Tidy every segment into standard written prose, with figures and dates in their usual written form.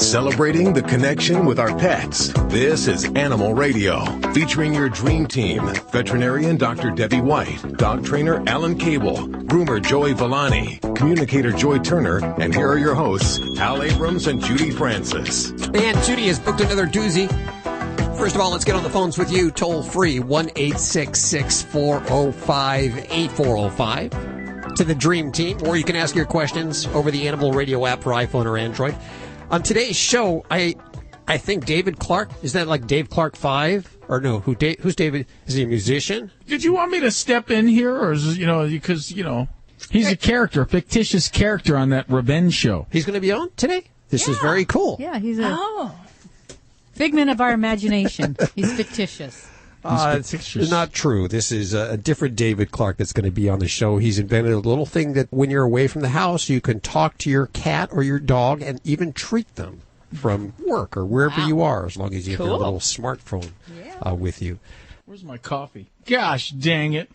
Celebrating the connection with our pets. This is Animal Radio, featuring your dream team. Veterinarian Dr. Debbie White, dog trainer Alan Cable, groomer Joey Villani, communicator Joy Turner, and here are your hosts, Al Abrams and Judy Francis. And Judy has booked another doozy. First of all, let's get on the phones with you, toll free, 1-866-405-8405 to the Dream Team, or you can ask your questions over the Animal Radio app for iPhone or Android. On today's show, I think David Clark, is that like Dave Clark 5? Or no, who's David? Is he a musician? Did you want me to step in here, or is because he's a character, a fictitious character on that Revenge show. He's going to be on today? This is very cool. Yeah, he's a figment of our imagination. He's fictitious. It's not true. This is a different David Clark that's going to be on the show. He's invented a little thing that when you're away from the house, you can talk to your cat or your dog and even treat them from work or wherever you are, as long as you have your little smartphone with you. Where's my coffee? Gosh dang it.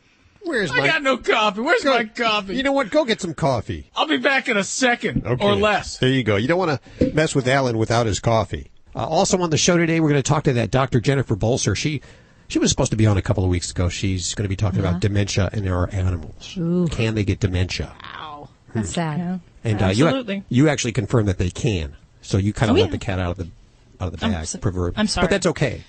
I got no coffee. Where's my coffee? You know what? Go get some coffee. I'll be back in a second or less. There you go. You don't want to mess with Alan without his coffee. Also on the show today, we're going to talk to that Dr. Jennifer Bolser. She was supposed to be on a couple of weeks ago. She's going to be talking about dementia in our animals. Ooh. Can they get dementia? Wow. That's sad. And absolutely. You actually confirmed that they can. So you kind of let the cat out of the bag, I'm sorry. But that's okay.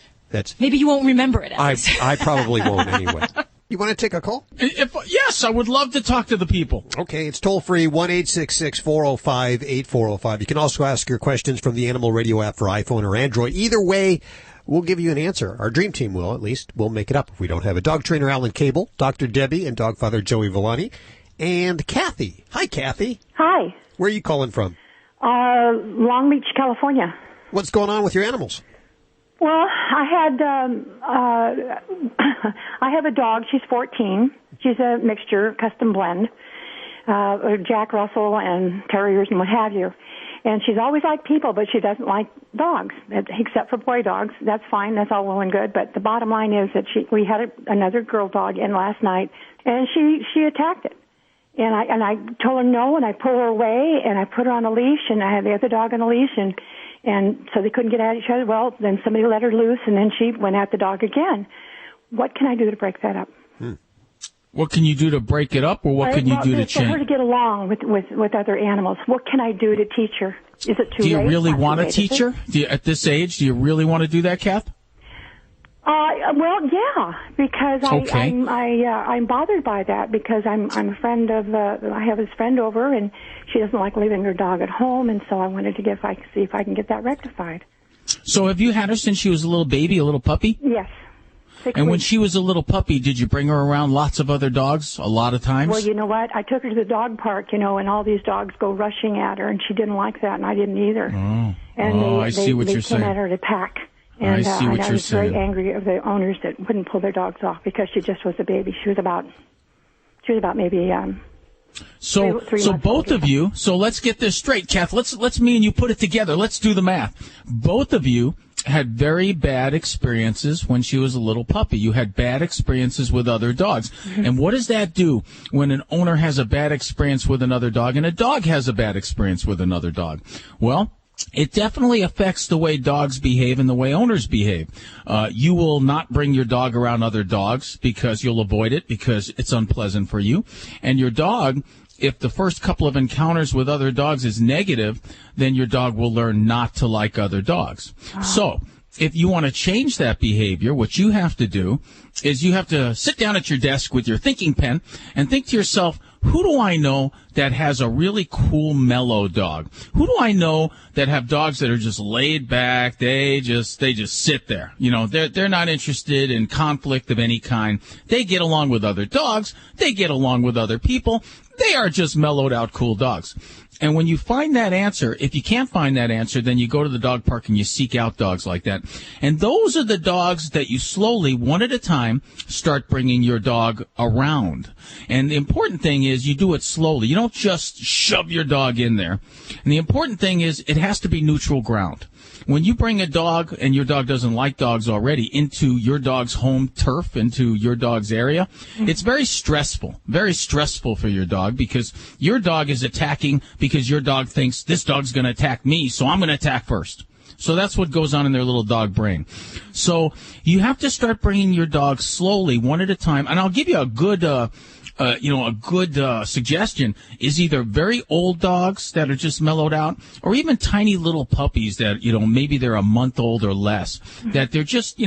Maybe you won't remember it, Alex. I probably won't anyway. You want to take a call? Yes, I would love to talk to the people. Okay, it's toll free, 1-866-405-8405. You can also ask your questions from the Animal Radio app for iPhone or Android. Either way, we'll give you an answer. Our dream team will, at least. We'll make it up if we don't have it. Dog trainer Alan Cable, Dr. Debbie, and dog father Joey Villani, and Kathy. Hi, Kathy. Hi. Where are you calling from? Long Beach, California. What's going on with your animals? Well, I have a dog. She's 14. She's a mixture, custom blend, Jack Russell and terriers and what have you. And she's always liked people, but she doesn't like dogs, except for boy dogs. That's fine. That's all well and good. But the bottom line is that we had another girl dog in last night, and she attacked it. And I told her no, and I pulled her away, and I put her on a leash, and I had the other dog on a leash, and so they couldn't get at each other. Well, then somebody let her loose, and then she went at the dog again. What can I do to break that up? What can you do to break it up, or what can you do to change? For her to get along with other animals, what can I do to teach her? Is it too late? Do you really want to teach her? At this age, do you really want to do that, Kath? Well, yeah, because I'm bothered by that because I'm a friend of I have his friend over, and she doesn't like leaving her dog at home, and so I wanted to see if I can get that rectified. So have you had her since she was a little baby, a little puppy? Yes. And when she was a little puppy, did you bring her around lots of other dogs a lot of times? Well, you know what? I took her to the dog park, and all these dogs go rushing at her, and she didn't like that, and I didn't either. I see what you're saying. They came at her to pack. And I see what I you're was saying. very angry of the owners that wouldn't pull their dogs off because she just was a baby. She was about maybe So both of you. So let's get this straight, Kath. Let's me and you put it together. Let's do the math. Both of you had very bad experiences when she was a little puppy. You had bad experiences with other dogs. And what does that do when an owner has a bad experience with another dog and a dog has a bad experience with another dog? Well, it definitely affects the way dogs behave and the way owners behave. You will not bring your dog around other dogs because you'll avoid it because it's unpleasant for you. And your dog, if the first couple of encounters with other dogs is negative, then your dog will learn not to like other dogs. Wow. So if you want to change that behavior, what you have to do is you have to sit down at your desk with your thinking pen and think to yourself, who do I know that has a really cool, mellow dog? Who do I know that have dogs that are just laid back? They just sit there. They're not interested in conflict of any kind. They get along with other dogs. They get along with other people. They are just mellowed out, cool dogs. And when you find that answer, if you can't find that answer, then you go to the dog park and you seek out dogs like that. And those are the dogs that you slowly, one at a time, start bringing your dog around. And the important thing is you do it slowly. You don't just shove your dog in there. And the important thing is it has to be neutral ground. When you bring a dog, and your dog doesn't like dogs already, into your dog's home turf, into your dog's area, it's very stressful for your dog because your dog is attacking because your dog thinks this dog's going to attack me, so I'm going to attack first. So that's what goes on in their little dog brain. So you have to start bringing your dog slowly, one at a time. And I'll give you a good, suggestion is either very old dogs that are just mellowed out, or even tiny little puppies that, maybe they're a month old or less, that they're just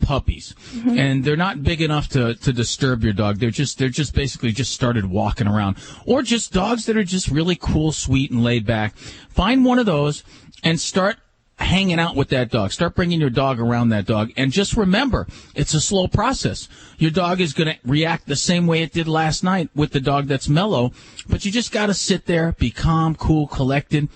puppies. Mm-hmm. And they're not big enough to disturb your dog. They're just basically just started walking around. Or just dogs that are just really cool, sweet, and laid back. Find one of those and start hanging out with that dog. Start bringing your dog around that dog. And just remember, it's a slow process. Your dog is going to react the same way it did last night with the dog that's mellow. But you just got to sit there, be calm, cool, collected.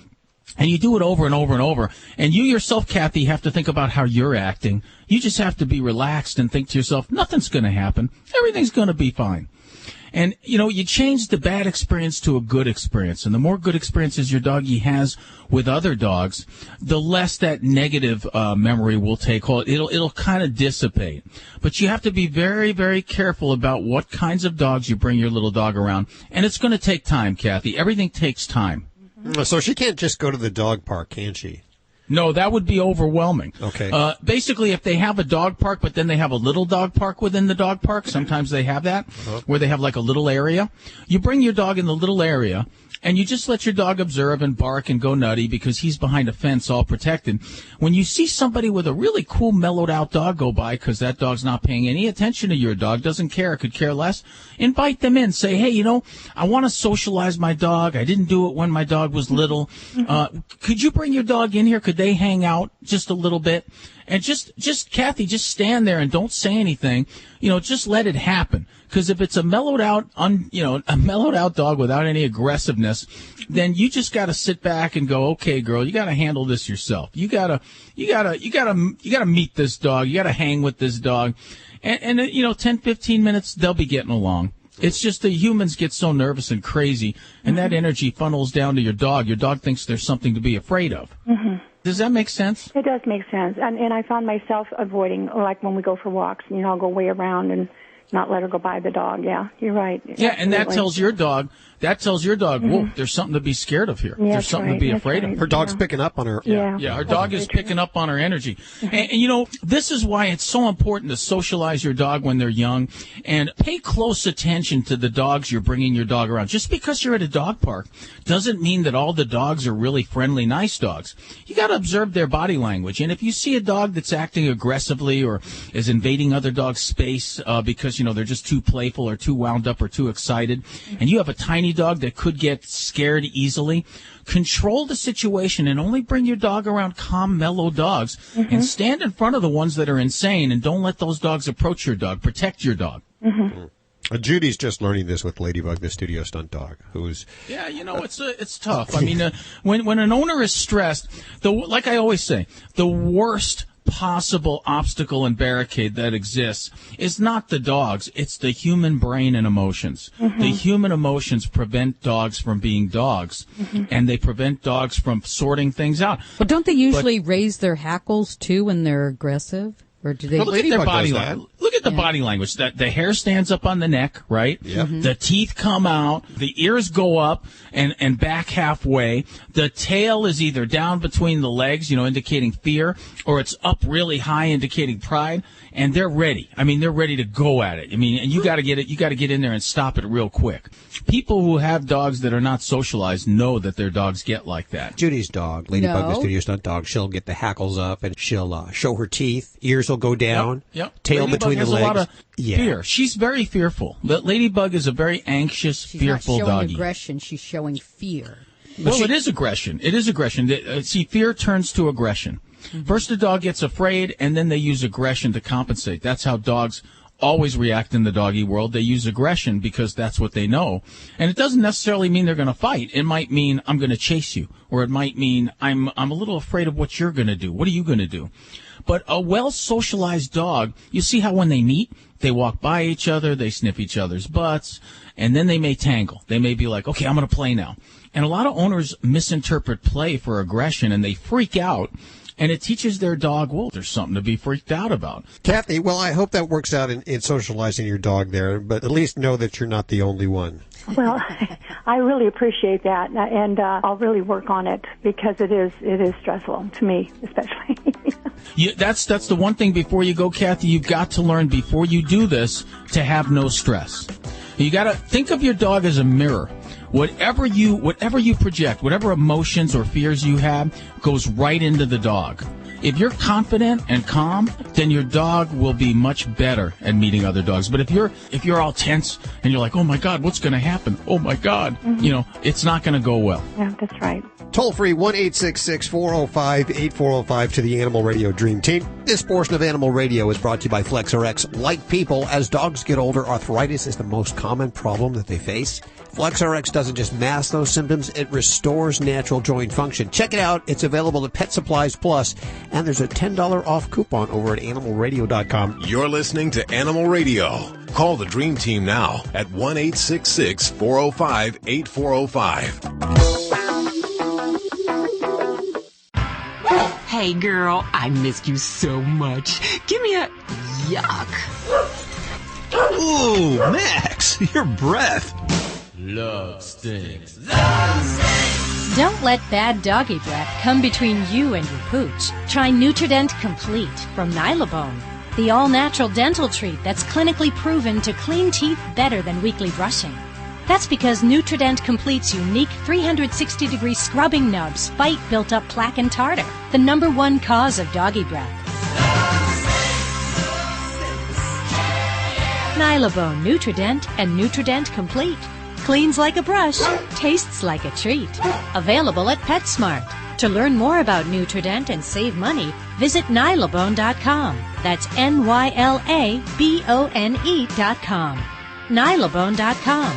And you do it over and over and over. And you yourself, Kathy, have to think about how you're acting. You just have to be relaxed and think to yourself, nothing's going to happen. Everything's going to be fine. And, you change the bad experience to a good experience. And the more good experiences your doggy has with other dogs, the less that negative memory will take hold. It'll kind of dissipate. But you have to be very, very careful about what kinds of dogs you bring your little dog around. And it's going to take time, Kathy. Everything takes time. So she can't just go to the dog park, can she? No, that would be overwhelming. Okay. Basically, if they have a dog park, but then they have a little dog park within the dog park, sometimes they have that, where they have like a little area. You bring your dog in the little area, and you just let your dog observe and bark and go nutty because he's behind a fence all protected. When you see somebody with a really cool, mellowed out dog go by because that dog's not paying any attention to your dog, doesn't care, could care less, invite them in. Say, hey, I want to socialize my dog. I didn't do it when my dog was little. Could you bring your dog in here? Could they hang out just a little bit? And just Kathy, just stand there and don't say anything. Just let it happen. Because if it's a mellowed out dog without any aggressiveness, then you just got to sit back and go, okay, girl, you got to handle this yourself. You gotta meet this dog. You got to hang with this dog. And 10, 15 minutes, they'll be getting along. It's just the humans get so nervous and crazy, and that energy funnels down to your dog. Your dog thinks there's something to be afraid of. Mm-hmm. Does that make sense? It does make sense. And I found myself avoiding, like when we go for walks, I'll go way around and not let her go by the dog. Yeah, you're right. Yeah, absolutely. And that tells your dog, whoa, there's something to be scared of here. Yeah, there's something to be afraid of. Her dog's picking up on her. Yeah, her dog is picking up on her energy. And this is why it's so important to socialize your dog when they're young and pay close attention to the dogs you're bringing your dog around. Just because you're at a dog park doesn't mean that all the dogs are really friendly, nice dogs. You got to observe their body language. And if you see a dog that's acting aggressively or is invading other dogs' space because, they're just too playful or too wound up or too excited, and you have a tiny dog that could get scared easily, control the situation and only bring your dog around calm, mellow dogs, and stand in front of the ones that are insane, and don't let those dogs approach your dog. Protect your dog. Judy's just learning this with Ladybug, the studio stunt dog, who's... Yeah, it's tough. I mean, when an owner is stressed, like I always say, the worst possible obstacle and barricade that exists is not the dogs, it's the human brain and emotions. The human emotions prevent dogs from being dogs, and they prevent dogs from sorting things out. But don't they usually raise their hackles too when they're aggressive? Or do they? Look at their body language. Look at the body language. That the hair stands up on the neck, right? Yep. The teeth come out. The ears go up and back halfway. The tail is either down between the legs, indicating fear, or it's up really high, indicating pride. And they're ready. I mean, they're ready to go at it. I mean, and you got to get it. You got to get in there and stop it real quick. People who have dogs that are not socialized know that their dogs get like that. Judy's dog, Ladybug, the studio stunt dog, she'll get the hackles up and she'll show her teeth. Ears will go down. Yep. Tail Ladybug between the has legs. A lot of fear. She's very fearful. But Ladybug is a very anxious, fearful doggy. She's not showing doggy. aggression. She's showing fear. Well, it is aggression. It is aggression. See, fear turns to aggression. First, the dog gets afraid, and then they use aggression to compensate. That's how dogs always react in the doggy world. They use aggression because that's what they know. And it doesn't necessarily mean they're going to fight. It might mean, I'm going to chase you. Or it might mean, I'm a little afraid of what you're going to do. What are you going to do? But a well-socialized dog, you see how when they meet, they walk by each other, they sniff each other's butts, and then they may tangle. They may be like, okay, I'm going to play now. And a lot of owners misinterpret play for aggression, and they freak out. and it teaches their dog, well, there's something to be freaked out about. Kathy, well, I hope that works out in socializing your dog there, but at least know that you're not the only one. Well, I really appreciate that, and I'll really work on it because it is stressful to me, especially. That's the one thing before you go, Kathy. You've got to learn before you do this to have no stress. You got to think of your dog as a mirror. Whatever you project, whatever emotions or fears you have, goes right into the dog. If you're confident and calm, then your dog will be much better at meeting other dogs. But if you're all tense and you're like, oh my God, what's going to happen? Oh my God, it's not going to go well. Yeah, that's right. Toll free 1-866-405-8405 to the Animal Radio Dream Team. This portion of Animal Radio is brought to you by FlexRx. Like people, as dogs get older, arthritis is the most common problem that they face. FlexRx doesn't just mask those symptoms, it restores natural joint function. Check it out. It's available at Pet Supplies Plus, and there's a $10 off coupon over at animalradio.com. You're listening to Animal Radio. Call the Dream Team now at 1-866-405-8405. Hey, girl, I missed you so much. Give me a yuck. Ooh, Max, your breath. Love stinks. Don't let bad doggy breath come between you and your pooch. Try Nutrident Complete from Nylabone, the all-natural dental treat that's clinically proven to clean teeth better than weekly brushing. That's because Nutrident Complete's unique 360-degree scrubbing nubs fight built-up plaque and tartar, the #1 cause of doggy breath. Nylabone Nutrident and Nutrident Complete. Cleans like a brush, tastes like a treat. Available at PetSmart. To learn more about Nutrident and save money, visit Nylabone.com. That's Nylabone.com. Nylabone.com.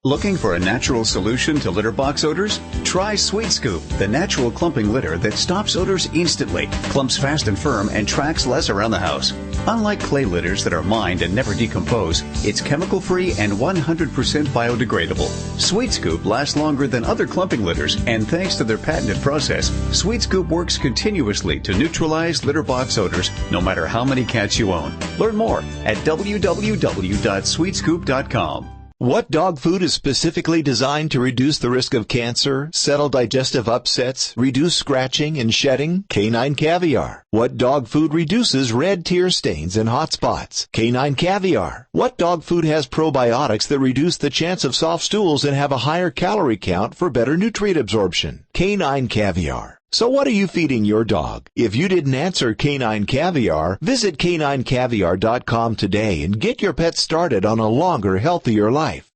Looking for a natural solution to litter box odors? Try Sweet Scoop, the natural clumping litter that stops odors instantly, clumps fast and firm, and tracks less around the house. Unlike clay litters that are mined and never decompose, it's chemical-free and 100% biodegradable. Sweet Scoop lasts longer than other clumping litters, and thanks to their patented process, Sweet Scoop works continuously to neutralize litter box odors, no matter how many cats you own. Learn more at www.sweetscoop.com. What dog food is specifically designed to reduce the risk of cancer, settle digestive upsets, reduce scratching and shedding? Canine Caviar. What dog food reduces red tear stains and hot spots? Canine Caviar. What dog food has probiotics that reduce the chance of soft stools and have a higher calorie count for better nutrient absorption? Canine Caviar. So what are you feeding your dog? If you didn't answer Canine Caviar, visit caninecaviar.com today and get your pet started on a longer, healthier life.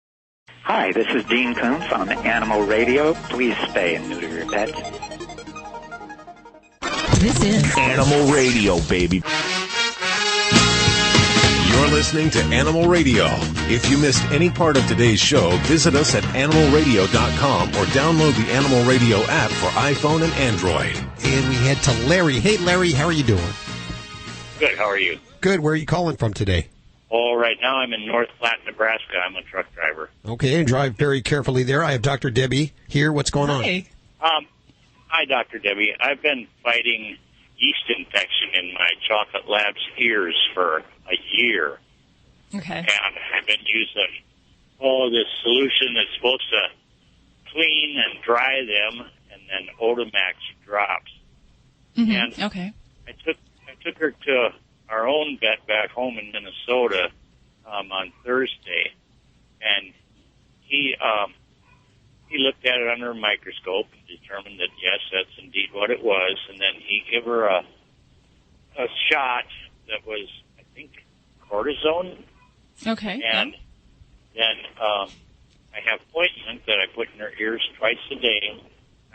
Hi, this is Dean Koontz on Animal Radio. Please spay and neuter your pets. This is Animal Radio, baby. You're listening to Animal Radio. If you missed any part of today's show, visit us at animalradio.com or download the Animal Radio app for iPhone and Android. And we head to Larry. Hey, Larry, how are you doing? Good, how are you? Good. Where are you calling from today? Oh, right now I'm in North Platte, Nebraska. I'm a truck driver. Okay, and drive very carefully there. I have Dr. Debbie here. What's going on? Hi, Dr. Debbie. I've been fighting yeast infection in my Chocolate Labs ears for a year. Okay. And I've been using this solution that's supposed to clean and dry them, and then Otamax drops. Mm-hmm. And okay. I took her to our own vet back home in Minnesota on Thursday, and he looked at it under a microscope and determined that yes, that's indeed what it was, and then he gave her a shot that was, I think, cortisone. Okay. And then I have ointment that I put in her ears twice a day.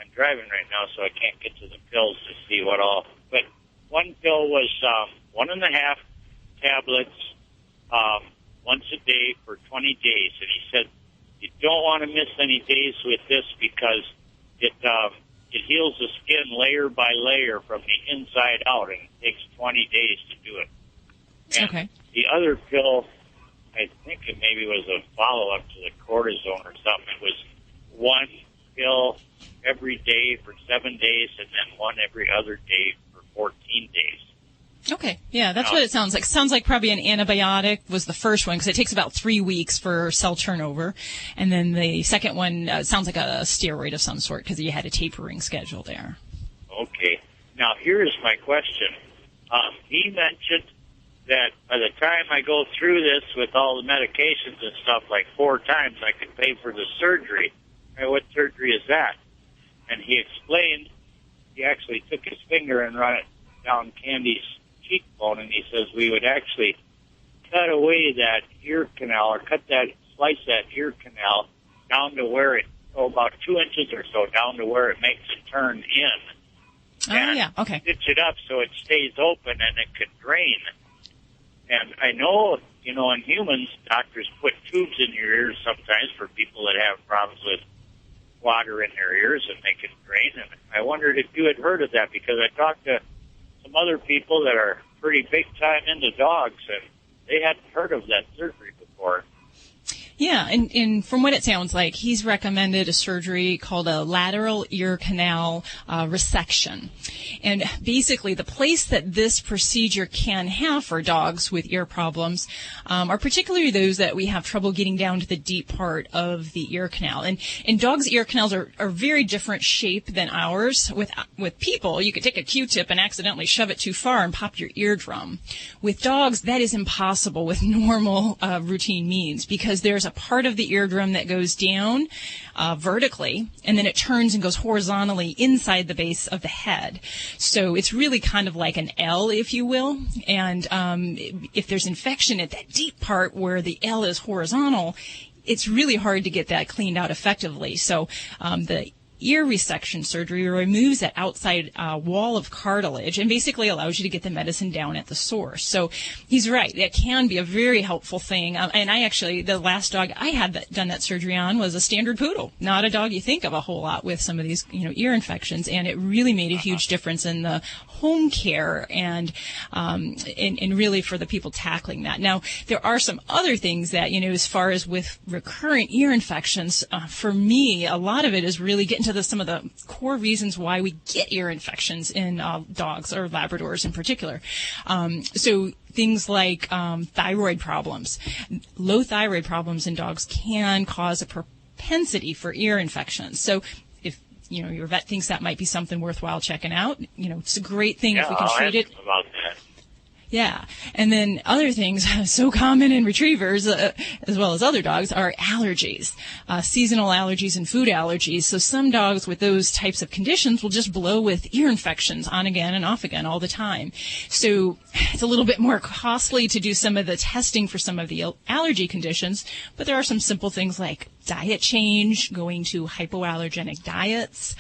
I'm driving right now, so I can't get to the pills to see what all. But one pill was 1.5 tablets once a day for 20 days. And he said, you don't want to miss any days with this because it heals the skin layer by layer from the inside out, and it takes 20 days to do it. And okay. The other pill, I think it maybe was a follow-up to the cortisone or something. It was one pill every day for 7 days and then one every other day for 14 days. Okay, yeah, that's what it sounds like. Sounds like probably an antibiotic was the first one because it takes about 3 weeks for cell turnover. And then the second one sounds like a steroid of some sort because you had a tapering schedule there. Okay. Now, here's my question. He mentioned that by the time I go through this with all the medications and stuff, like 4 times, I could pay for the surgery. What surgery is that? And he explained he actually took his finger and run it down Candy's cheekbone, and he says we would actually cut away that ear canal or slice that ear canal down to where it, about 2 inches or so down to where it makes it turn in. Oh, yeah, okay. Stitch it up so it stays open and it can drain. And I know, in humans, doctors put tubes in your ears sometimes for people that have problems with water in their ears and they can drain. And I wondered if you had heard of that because I talked to some other people that are pretty big time into dogs and they hadn't heard of that surgery before. Yeah, and from what it sounds like, he's recommended a surgery called a lateral ear canal resection. And basically, the place that this procedure can have for dogs with ear problems are particularly those that we have trouble getting down to the deep part of the ear canal. And dogs' ear canals are very different shape than ours. With people, you could take a Q-tip and accidentally shove it too far and pop your eardrum. With dogs, that is impossible with normal routine means because there's a part of the eardrum that goes down vertically, and then it turns and goes horizontally inside the base of the head. So it's really kind of like an L, if you will. And if there's infection at that deep part where the L is horizontal, it's really hard to get that cleaned out effectively. So the ear resection surgery removes that outside wall of cartilage and basically allows you to get the medicine down at the source. So he's right. That can be a very helpful thing. And I actually, the last dog I had done that surgery on was a standard poodle, not a dog you think of a whole lot with some of these, ear infections. And it really made a huge difference in the home care and really for the people tackling that. Now, there are some other things that, as far as with recurrent ear infections, for me, a lot of it is really getting to some of the core reasons why we get ear infections in dogs or Labradors in particular. So things like thyroid problems. Low thyroid problems in dogs can cause a propensity for ear infections. So if your vet thinks that might be something worthwhile checking out, it's a great thing if we can treat it. About that. Yeah. And then other things so common in retrievers, as well as other dogs, are allergies, seasonal allergies and food allergies. So some dogs with those types of conditions will just blow with ear infections on again and off again all the time. So it's a little bit more costly to do some of the testing for some of the allergy conditions, but there are some simple things like diet change, going to hypoallergenic diets,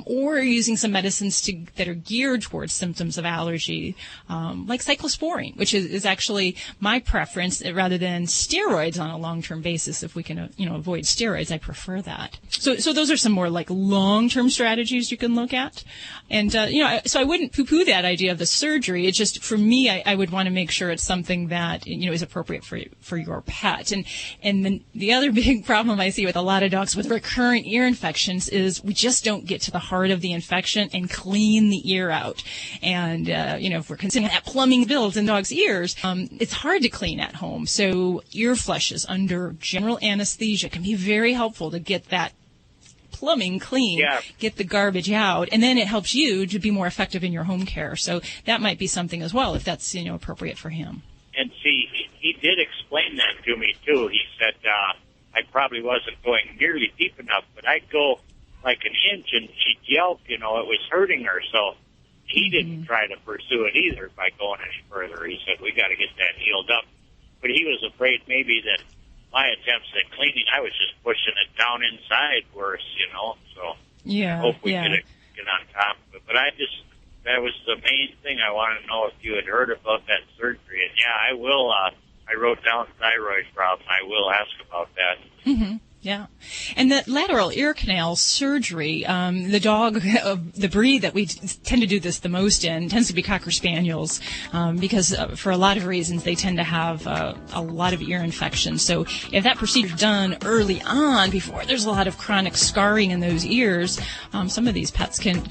or using some medicines that are geared towards symptoms of allergy, like cyclosporine, which is actually my preference rather than steroids on a long-term basis. If we can, avoid steroids, I prefer that. So those are some more like long-term strategies you can look at. And, so I wouldn't poo-poo that idea of the surgery. It's just, for me, I would want to make sure it's something that, is appropriate for your pet. And then the other big problem I see with a lot of dogs with recurrent ear infections is we just don't get to the heart of the infection and clean the ear out. And, if we're considering that plumbing builds in dogs' ears, it's hard to clean at home. So ear flushes under general anesthesia can be very helpful to get that plumbing clean, get the garbage out, and then it helps you to be more effective in your home care. So that might be something as well if that's, appropriate for him. And see, he did explain that to me, too. He said, I probably wasn't going nearly deep enough, but I'd go like an inch and she'd yelp, it was hurting her. So he didn't try to pursue it either by going any further. He said, we got to get that healed up. But he was afraid maybe that my attempts at cleaning, I was just pushing it down inside worse, So I hope we get on top of it. But that was the main thing I wanted to know if you had heard about that surgery. And I will, I wrote down thyroid problem. I will ask about that. Mm-hmm. Yeah. And the lateral ear canal surgery, the dog, the breed that we tend to do this the most in tends to be Cocker Spaniels, because for a lot of reasons they tend to have a lot of ear infections. So if that procedure is done early on, before there's a lot of chronic scarring in those ears, some of these pets can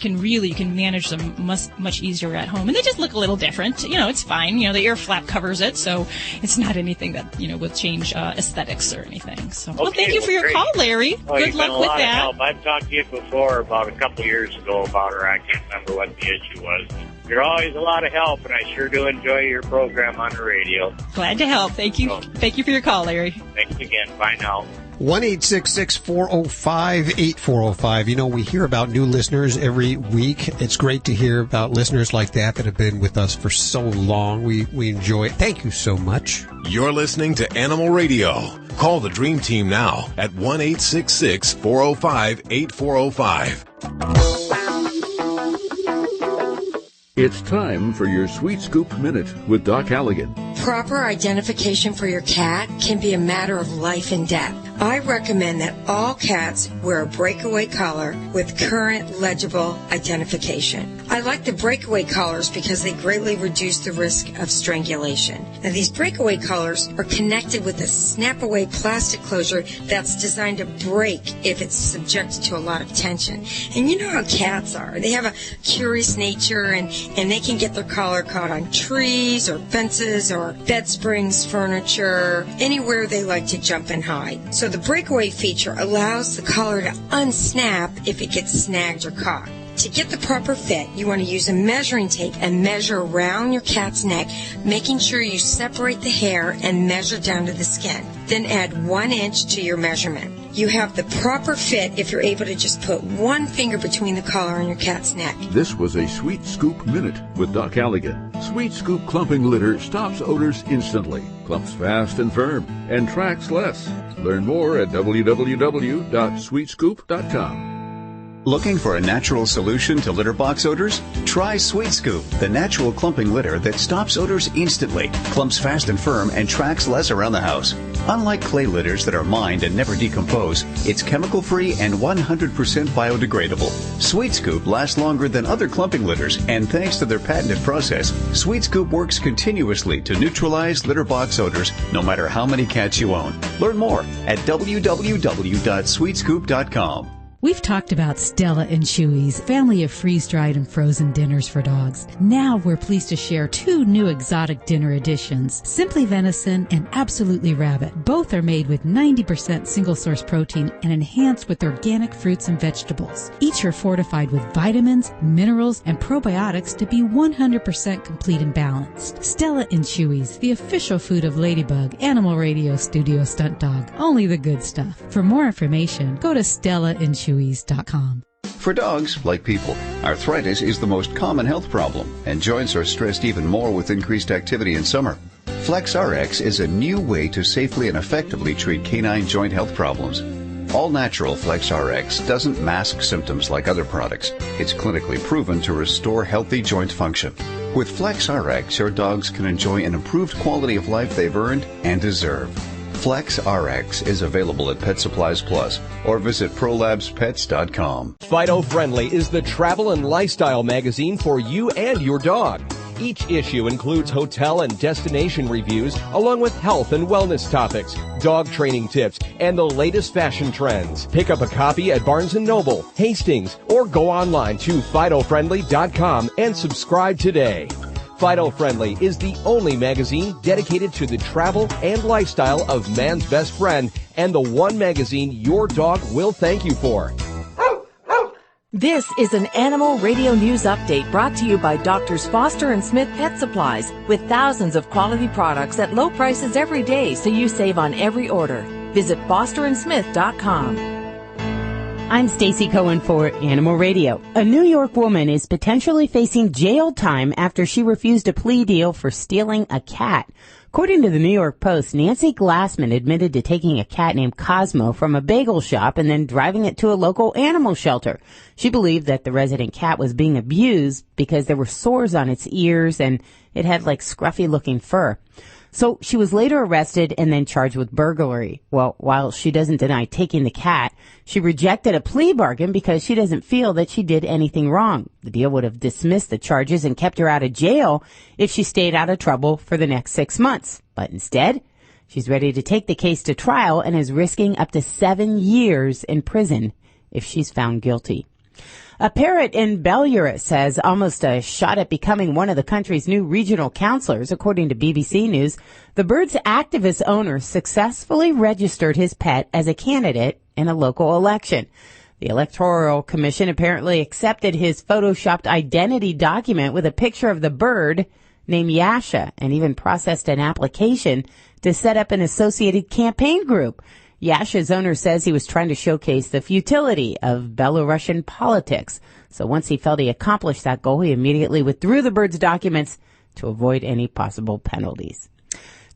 manage them much easier at home. And they just look a little different. It's fine. The ear flap covers it, so it's not anything that, will change aesthetics or anything. So, well, thank you for your call, Larry. Good luck with that. Help. I've talked to you before about a couple years ago about her. I can't remember what the issue was. You're always a lot of help, and I sure do enjoy your program on the radio. Glad to help. Thank you. Thank you for your call, Larry. Thanks again. Bye now. 1-866-405-8405. We hear about new listeners every week. It's great to hear about listeners like that have been with us for so long. We enjoy it. Thank you so much. You're listening to Animal Radio. Call the Dream Team now at 1-866-405-8405. It's time for your Sweet Scoop Minute with Doc Halligan. Proper identification for your cat can be a matter of life and death. I recommend that all cats wear a breakaway collar with current legible identification. I like the breakaway collars because they greatly reduce the risk of strangulation. Now, these breakaway collars are connected with a snap-away plastic closure that's designed to break if it's subjected to a lot of tension. And you know how cats are. They have a curious nature, and they can get their collar caught on trees or fences or bed springs, furniture, anywhere they like to jump and hide. So the breakaway feature allows the collar to unsnap if it gets snagged or caught. To get the proper fit, you want to use a measuring tape and measure around your cat's neck, making sure you separate the hair and measure down to the skin. Then add 1 inch to your measurement. You have the proper fit if you're able to just put one finger between the collar and your cat's neck. This was a Sweet Scoop Minute with Doc Halligan. Sweet Scoop clumping litter stops odors instantly, clumps fast and firm, and tracks less. Learn more at www.sweetscoop.com. Looking for a natural solution to litter box odors? Try Sweet Scoop, the natural clumping litter that stops odors instantly, clumps fast and firm, and tracks less around the house. Unlike clay litters that are mined and never decompose, it's chemical-free and 100% biodegradable. Sweet Scoop lasts longer than other clumping litters, and thanks to their patented process, Sweet Scoop works continuously to neutralize litter box odors no matter how many cats you own. Learn more at www.sweetscoop.com. We've talked about Stella and Chewy's family of freeze-dried and frozen dinners for dogs. Now we're pleased to share 2 new exotic dinner additions, Simply Venison and Absolutely Rabbit. Both are made with 90% single-source protein and enhanced with organic fruits and vegetables. Each are fortified with vitamins, minerals, and probiotics to be 100% complete and balanced. Stella and Chewy's, the official food of Ladybug, Animal Radio Studio Stunt Dog. Only the good stuff. For more information, go to StellaandChewy's.com. For dogs, like people, arthritis is the most common health problem, and joints are stressed even more with increased activity in summer. FlexRx is a new way to safely and effectively treat canine joint health problems. All-natural FlexRx doesn't mask symptoms like other products. It's clinically proven to restore healthy joint function. With FlexRx, your dogs can enjoy an improved quality of life they've earned and deserve. FlexRx is available at Pet Supplies Plus or visit ProLabsPets.com. Fido Friendly is the travel and lifestyle magazine for you and your dog. Each issue includes hotel and destination reviews, along with health and wellness topics, dog training tips, and the latest fashion trends. Pick up a copy at Barnes & Noble, Hastings, or go online to FidoFriendly.com and subscribe today. Fido Friendly is the only magazine dedicated to the travel and lifestyle of man's best friend, and the one magazine your dog will thank you for. This is an Animal Radio News Update brought to you by Doctors Foster and Smith Pet Supplies, with thousands of quality products at low prices every day, so you save on every order. Visit FosterandSmith.com. I'm Stacy Cohen for Animal Radio. A New York woman is potentially facing jail time after she refused a plea deal for stealing a cat. According to the New York Post, Nancy Glassman admitted to taking a cat named Cosmo from a bagel shop and then driving it to a local animal shelter. She believed that the resident cat was being abused because there were sores on its ears and it had like scruffy looking fur. So she was later arrested and then charged with burglary. Well, while she doesn't deny taking the cat, she rejected a plea bargain because she doesn't feel that she did anything wrong. The deal would have dismissed the charges and kept her out of jail if she stayed out of trouble for the next 6 months. But instead, she's ready to take the case to trial and is risking up to 7 years in prison if she's found guilty. A parrot in Belarus has almost a shot at becoming one of the country's new regional counselors, according to BBC News. The bird's activist owner successfully registered his pet as a candidate in a local election. The Electoral Commission apparently accepted his photoshopped identity document with a picture of the bird named Yasha and even processed an application to set up an associated campaign group. Yasha's owner says he was trying to showcase the futility of Belarusian politics. So once he felt he accomplished that goal, he immediately withdrew the bird's documents to avoid any possible penalties.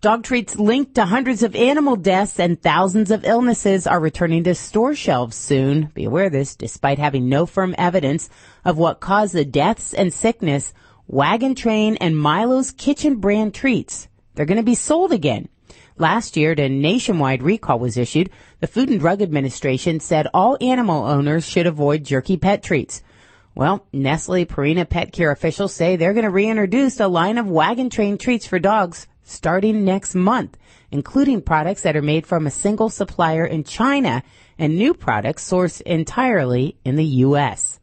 Dog treats linked to hundreds of animal deaths and thousands of illnesses are returning to store shelves soon. Be aware of this, despite having no firm evidence of what caused the deaths and sickness. Wagon Train and Milo's Kitchen brand treats, they're going to be sold again. Last year, a nationwide recall was issued. The Food and Drug Administration said all animal owners should avoid jerky pet treats. Well, Nestle Purina Pet Care officials say they're going to reintroduce a line of Wagon Train treats for dogs starting next month, including products that are made from a single supplier in China and new products sourced entirely in the U.S.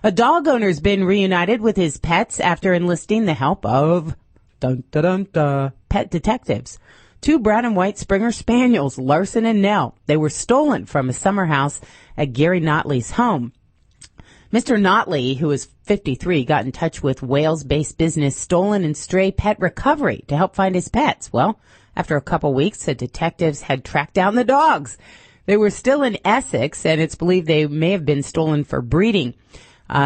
A dog owner's been reunited with his pets after enlisting the help of pet detectives. 2 brown and white Springer Spaniels, Larson and Nell. They were stolen from a summer house at Gary Notley's home. Mr. Notley, who is 53, got in touch with Wales-based business Stolen and Stray Pet Recovery to help find his pets. Well, after a couple weeks, the detectives had tracked down the dogs. They were still in Essex, and it's believed they may have been stolen for breeding.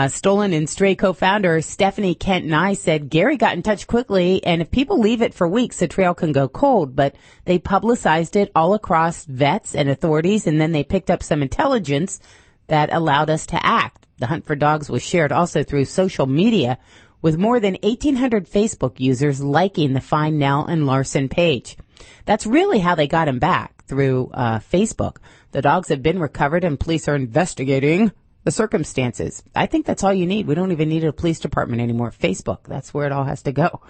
Stolen and Stray co-founder Stephanie Kent Nye said Gary got in touch quickly, and if people leave it for weeks, the trail can go cold. But they publicized it all across vets and authorities, and then they picked up some intelligence that allowed us to act. The hunt for dogs was shared also through social media, with more than 1,800 Facebook users liking the Find Nell and Larson page. That's really how they got him back, through Facebook. The dogs have been recovered, and police are investigating the circumstances. I think that's all you need. We don't even need a police department anymore. Facebook, that's where it all has to go.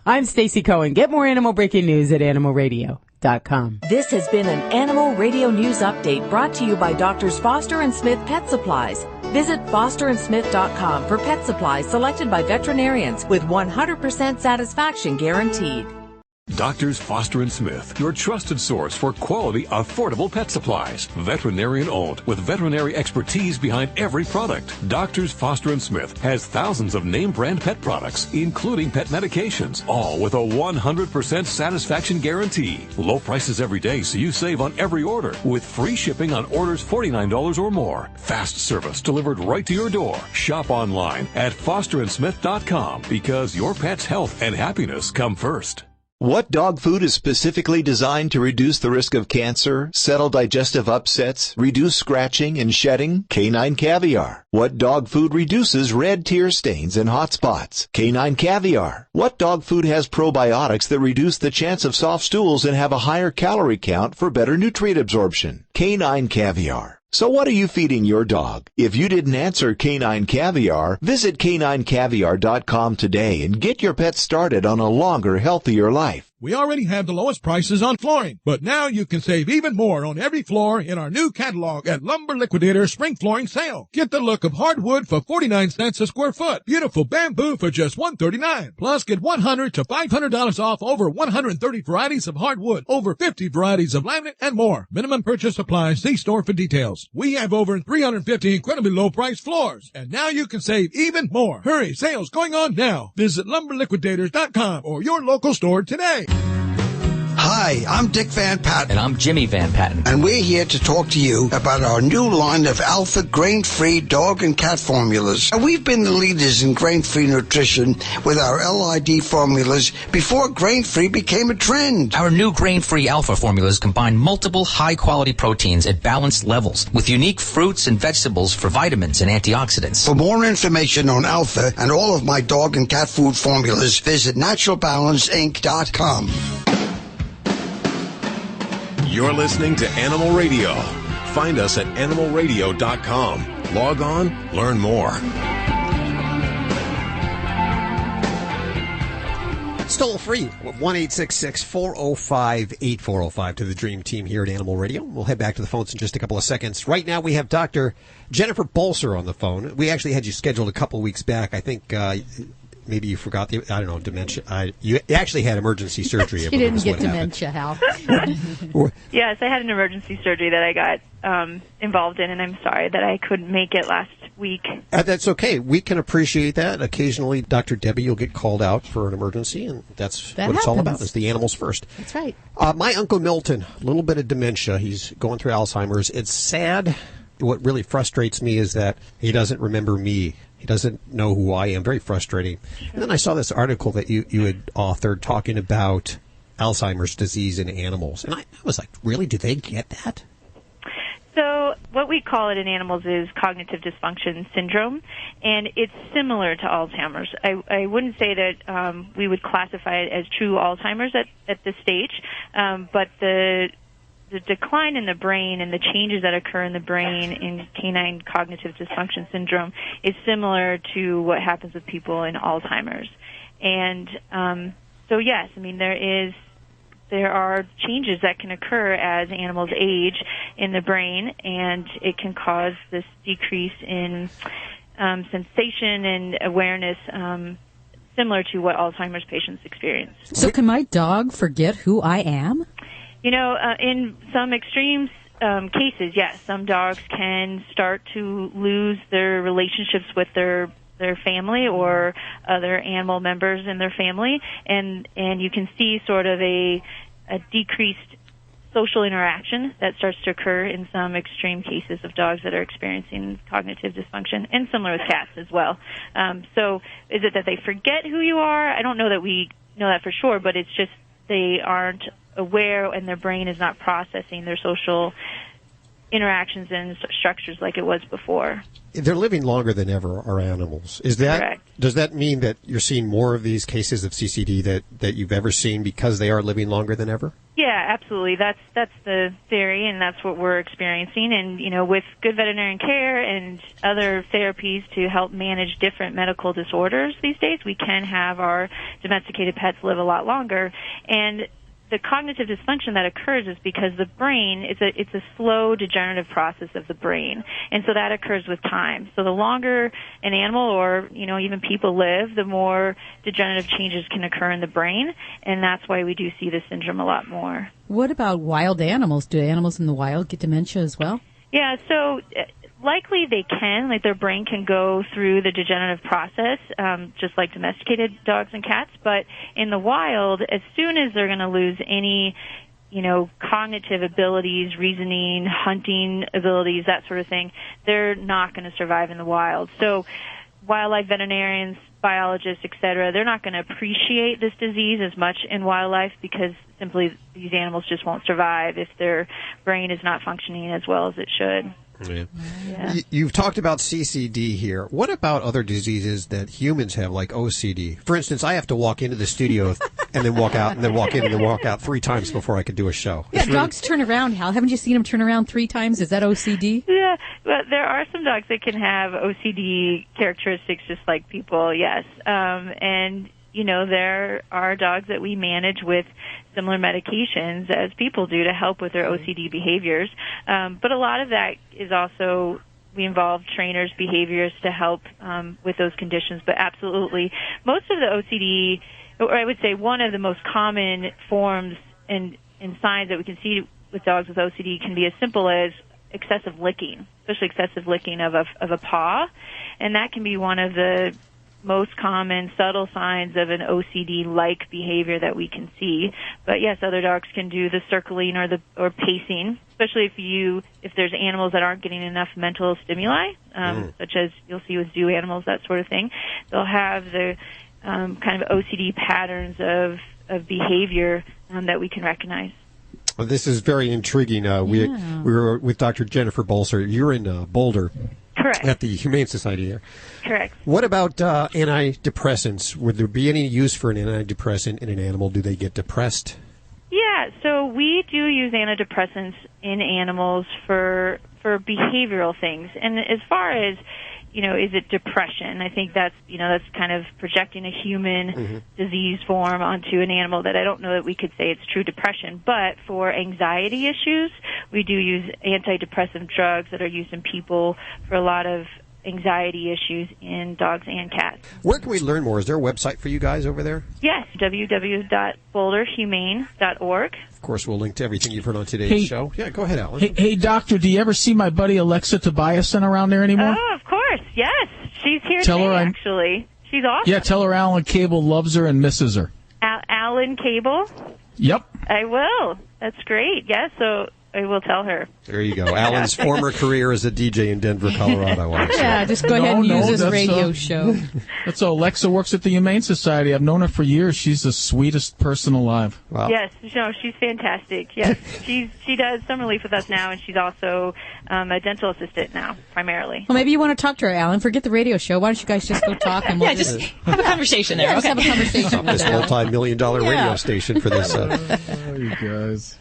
I'm Stacey Cohen. Get more animal breaking news at animalradio.com. This has been an Animal Radio News Update brought to you by Doctors Foster and Smith Pet Supplies. Visit fosterandsmith.com for pet supplies selected by veterinarians with 100% satisfaction guaranteed. Doctors Foster and Smith, your trusted source for quality, affordable pet supplies. Veterinarian owned with veterinary expertise behind every product. Doctors Foster and Smith has thousands of name brand pet products, including pet medications, all with a 100% satisfaction guarantee. Low prices every day, so you save on every order with free shipping on orders $49 or more. Fast service delivered right to your door. Shop online at fosterandsmith.com because your pet's health and happiness come first. What dog food is specifically designed to reduce the risk of cancer, settle digestive upsets, reduce scratching and shedding? Canine Caviar. What dog food reduces red tear stains and hot spots? Canine Caviar. What dog food has probiotics that reduce the chance of soft stools and have a higher calorie count for better nutrient absorption? Canine Caviar. So what are you feeding your dog? If you didn't answer Canine Caviar, visit caninecaviar.com today and get your pet started on a longer, healthier life. We already have the lowest prices on flooring, but now you can save even more on every floor in our new catalog at Lumber Liquidator Spring Flooring Sale. Get the look of hardwood for 49 cents a square foot. Beautiful bamboo for just $139. Plus, get $100 to $500 off over 130 varieties of hardwood, over 50 varieties of laminate, and more. Minimum purchase applies. See store for details. We have over 350 incredibly low-priced floors, and now you can save even more. Hurry, sales going on now. Visit LumberLiquidators.com or your local store today. Hi, I'm Dick Van Patten. And I'm Jimmy Van Patten. And we're here to talk to you about our new line of Alpha grain-free dog and cat formulas. We've been the leaders in grain-free nutrition with our LID formulas before grain-free became a trend. Our new grain-free Alpha formulas combine multiple high-quality proteins at balanced levels with unique fruits and vegetables for vitamins and antioxidants. For more information on Alpha and all of my dog and cat food formulas, visit naturalbalanceinc.com. You're listening to Animal Radio. Find us at animalradio.com. Log on, learn more. Still free. 1-866-405-8405 to the Dream Team here at Animal Radio. We'll head back to the phones in just a couple of seconds. Right now we have Dr. Jennifer Bolser on the phone. We actually had you scheduled a couple of weeks back. I think maybe you forgot dementia. You actually had emergency surgery. You didn't get dementia, Hal. Yes, I had an emergency surgery that I got involved in, and I'm sorry that I couldn't make it last week. That's okay. We can appreciate that. Occasionally, Dr. Debbie, you'll get called out for an emergency, and that's what it's all about, is the animals first. That's right. My Uncle Milton, a little bit of dementia. He's going through Alzheimer's. It's sad. What really frustrates me is that he doesn't remember me. He doesn't know who I am. Very frustrating. And then I saw this article that you had authored talking about Alzheimer's disease in animals. And I was like, really? Do they get that? So what we call it in animals is cognitive dysfunction syndrome, and it's similar to Alzheimer's. I wouldn't say that we would classify it as true Alzheimer's at this stage, but the decline in the brain and the changes that occur in the brain in canine cognitive dysfunction syndrome is similar to what happens with people in Alzheimer's. And so, yes, I mean, there are changes that can occur as animals age in the brain, and it can cause this decrease in sensation and awareness similar to what Alzheimer's patients experience. So can my dog forget who I am? You know, in some extreme cases, yes, some dogs can start to lose their relationships with their family or other animal members in their family, and you can see sort of a decreased social interaction that starts to occur in some extreme cases of dogs that are experiencing cognitive dysfunction, and similar with cats as well. So is it that they forget who you are? I don't know that we know that for sure, but it's just they aren't aware and their brain is not processing their social interactions and structures like it was before. They're living longer than ever, our animals. Is that correct? Does that mean that you're seeing more of these cases of CCD that you've ever seen because they are living longer than ever? Yeah, absolutely. That's the theory, and that's what we're experiencing. And, you know, with good veterinarian care and other therapies to help manage different medical disorders these days, we can have our domesticated pets live a lot longer. And the cognitive dysfunction that occurs is because the brain, it's a slow degenerative process of the brain, and so that occurs with time. So the longer an animal or, you know, even people live, the more degenerative changes can occur in the brain, and that's why we do see this syndrome a lot more. What about wild animals? Do animals in the wild get dementia as well? Yeah, so likely they can, like their brain can go through the degenerative process, just like domesticated dogs and cats. But in the wild, as soon as they're going to lose any, you know, cognitive abilities, reasoning, hunting abilities, that sort of thing, they're not going to survive in the wild. So wildlife veterinarians, biologists, etc., they're not going to appreciate this disease as much in wildlife because simply these animals just won't survive if their brain is not functioning as well as it should. Yeah. You've talked about CCD here. What about other diseases that humans have, like OCD? For instance, I have to walk into the studio and then walk out, and then walk in and then walk out 3 times before I can do a show. Yeah, dogs turn around, Hal. Haven't you seen them turn around 3 times? Is that OCD? Yeah, but there are some dogs that can have OCD characteristics just like people, yes. And, you know, there are dogs that we manage with similar medications as people do to help with their OCD behaviors. But a lot of that is also, we involve trainers, behaviorists to help with those conditions. But absolutely, most of the OCD, or I would say one of the most common forms and signs that we can see with dogs with OCD can be as simple as excessive licking, especially excessive licking of a paw. And that can be one of the most common subtle signs of an OCD-like behavior that we can see. But yes, other dogs can do the circling or pacing, especially if there's animals that aren't getting enough mental stimuli, such as you'll see with zoo animals, that sort of thing. They'll have the kind of OCD patterns of behavior that we can recognize. Well, this is very intriguing. We were with Dr. Jennifer Bolser. You're in Boulder. Correct. At the Humane Society there. Correct. What about antidepressants? Would there be any use for an antidepressant in an animal? Do they get depressed? Yeah, so we do use antidepressants in animals for behavioral things. And as far as, is it depression? I think that's kind of projecting a human disease form onto an animal that I don't know that we could say it's true depression. But for anxiety issues, we do use antidepressant drugs that are used in people for a lot of anxiety issues in dogs and cats. Where can we learn more? Is there a website for you guys over there? Yes, www.boulderhumane.org. Of course, we'll link to everything you've heard on today's show. Yeah, go ahead, Alan. Hey, doctor, do you ever see my buddy Alexa Tobiasen around there anymore? Oh, of course, yes. She's here Tell today, her actually. She's awesome. Yeah, tell her Alan Cable loves her and misses her. Alan Cable? Yep. I will. That's great. Yes, so I will tell her. There you go. Alan's former career as a DJ in Denver, Colorado. Yeah, just go ahead and use his radio show. That's all. Alexa works at the Humane Society. I've known her for years. She's the sweetest person alive. Wow. Yes, no, she's fantastic. Yes, she does summer leave with us now, and she's also a dental assistant now, primarily. Well, maybe you want to talk to her, Alan. Forget the radio show. Why don't you guys just go talk and we'll just have a conversation there. Yeah, just have a conversation. This multi-million-dollar radio station for this. Oh, you guys.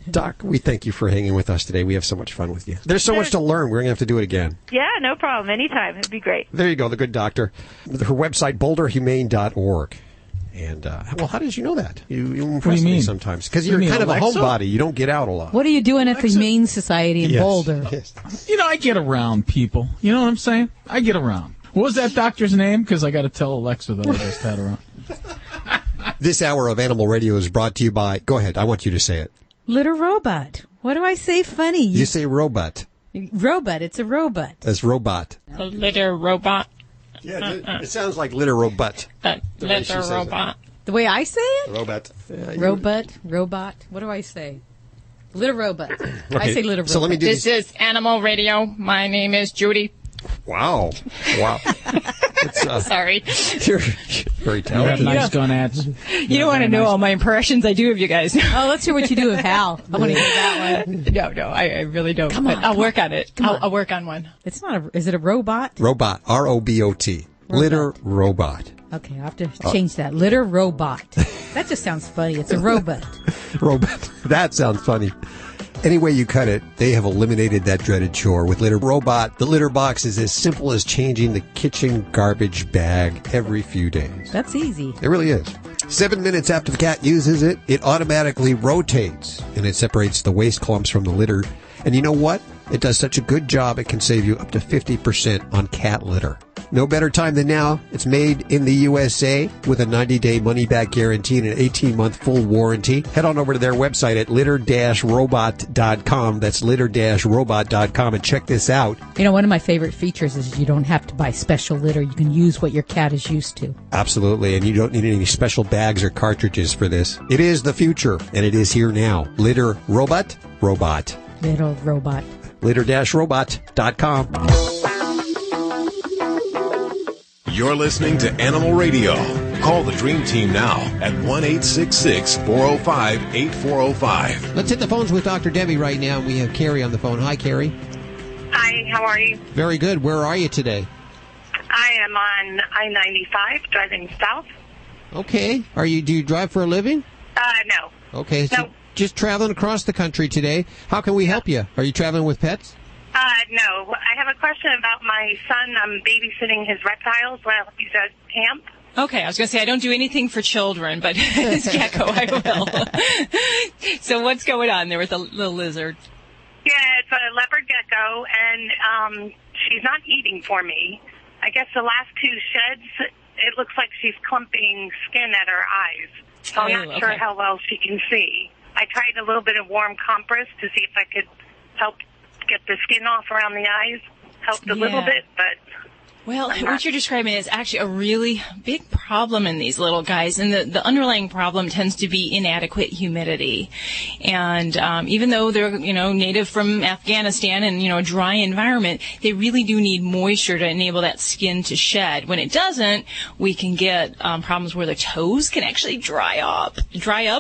Doc, we thank you for hanging with us today. We have so much fun with you. There's so much to learn. We're going to have to do it again. Yeah, no problem. Anytime. It'd be great. There you go, the good doctor. Her website, boulderhumane.org. And, well, how did you know that? You impress me sometimes. Because you're kind of a homebody. You don't get out a lot. What are you doing at the Humane Society in Boulder? Yes. I get around people. You know what I'm saying? I get around. What was that doctor's name? Because I got to tell Alexa that I just had around. This hour of Animal Radio is brought to you by, go ahead, I want you to say it. Little Robot. What do I say funny? You say robot. Robot. It's a robot. That's robot. A litter robot. Yeah, it sounds like litter robot. Litter robot. The way I say it? Robot. Robot. What do I say? Litter robot. Okay, I say litter robot. so let me do This is Animal Radio. My name is Judy. Wow. Sorry. You're very talented. Nice gun ads. You don't want to know all my impressions I do of you guys. Oh, let's hear what you do with Hal. I want to hear that one. No, I really don't. Come on. I'll work on it. I'll work on one. It's not is it a robot? Robot. R-O-B-O-T. Litter robot. Okay, I'll have to change that. Litter robot. That just sounds funny. It's a robot. Robot. That sounds funny. Any way you cut it, they have eliminated that dreaded chore. With Litter Robot, the litter box is as simple as changing the kitchen garbage bag every few days. That's easy. It really is. 7 minutes after the cat uses it, it automatically rotates, and it separates the waste clumps from the litter. And you know what? It does such a good job, it can save you up to 50% on cat litter. No better time than now. It's made in the USA with a 90-day money-back guarantee and an 18-month full warranty. Head on over to their website at litter-robot.com. That's litter-robot.com, and check this out. You know, one of my favorite features is you don't have to buy special litter. You can use what your cat is used to. Absolutely, and you don't need any special bags or cartridges for this. It is the future, and it is here now. Litter Robot. Little robot. Litter-robot.com. You're listening to Animal Radio. Call the Dream Team now at 1-866-405-8405. Let's hit the phones with Dr. Debbie right now. We have Carrie on the phone. Hi, Carrie. Hi, how are you? Very good. Where are you today? I am on I-95 driving south. Okay. Do you drive for a living? No. Okay. So just traveling across the country today. How can we help you? Are you traveling with pets? No. I have a question about my son. I'm babysitting his reptiles while he's at camp. Okay, I was going to say I don't do anything for children, but as gecko I will. So what's going on there with the little lizard? Yeah, it's a leopard gecko, and she's not eating for me. I guess the last two sheds, it looks like she's clumping skin at her eyes. So I'm not sure how well she can see. I tried a little bit of warm compress to see if I could help get the skin off around the eyes. Helped a little bit, but... Well, what you're describing is actually a really big problem in these little guys, and the underlying problem tends to be inadequate humidity. And even though they're, native from Afghanistan and, a dry environment, they really do need moisture to enable that skin to shed. When it doesn't, we can get problems where the toes can actually dry up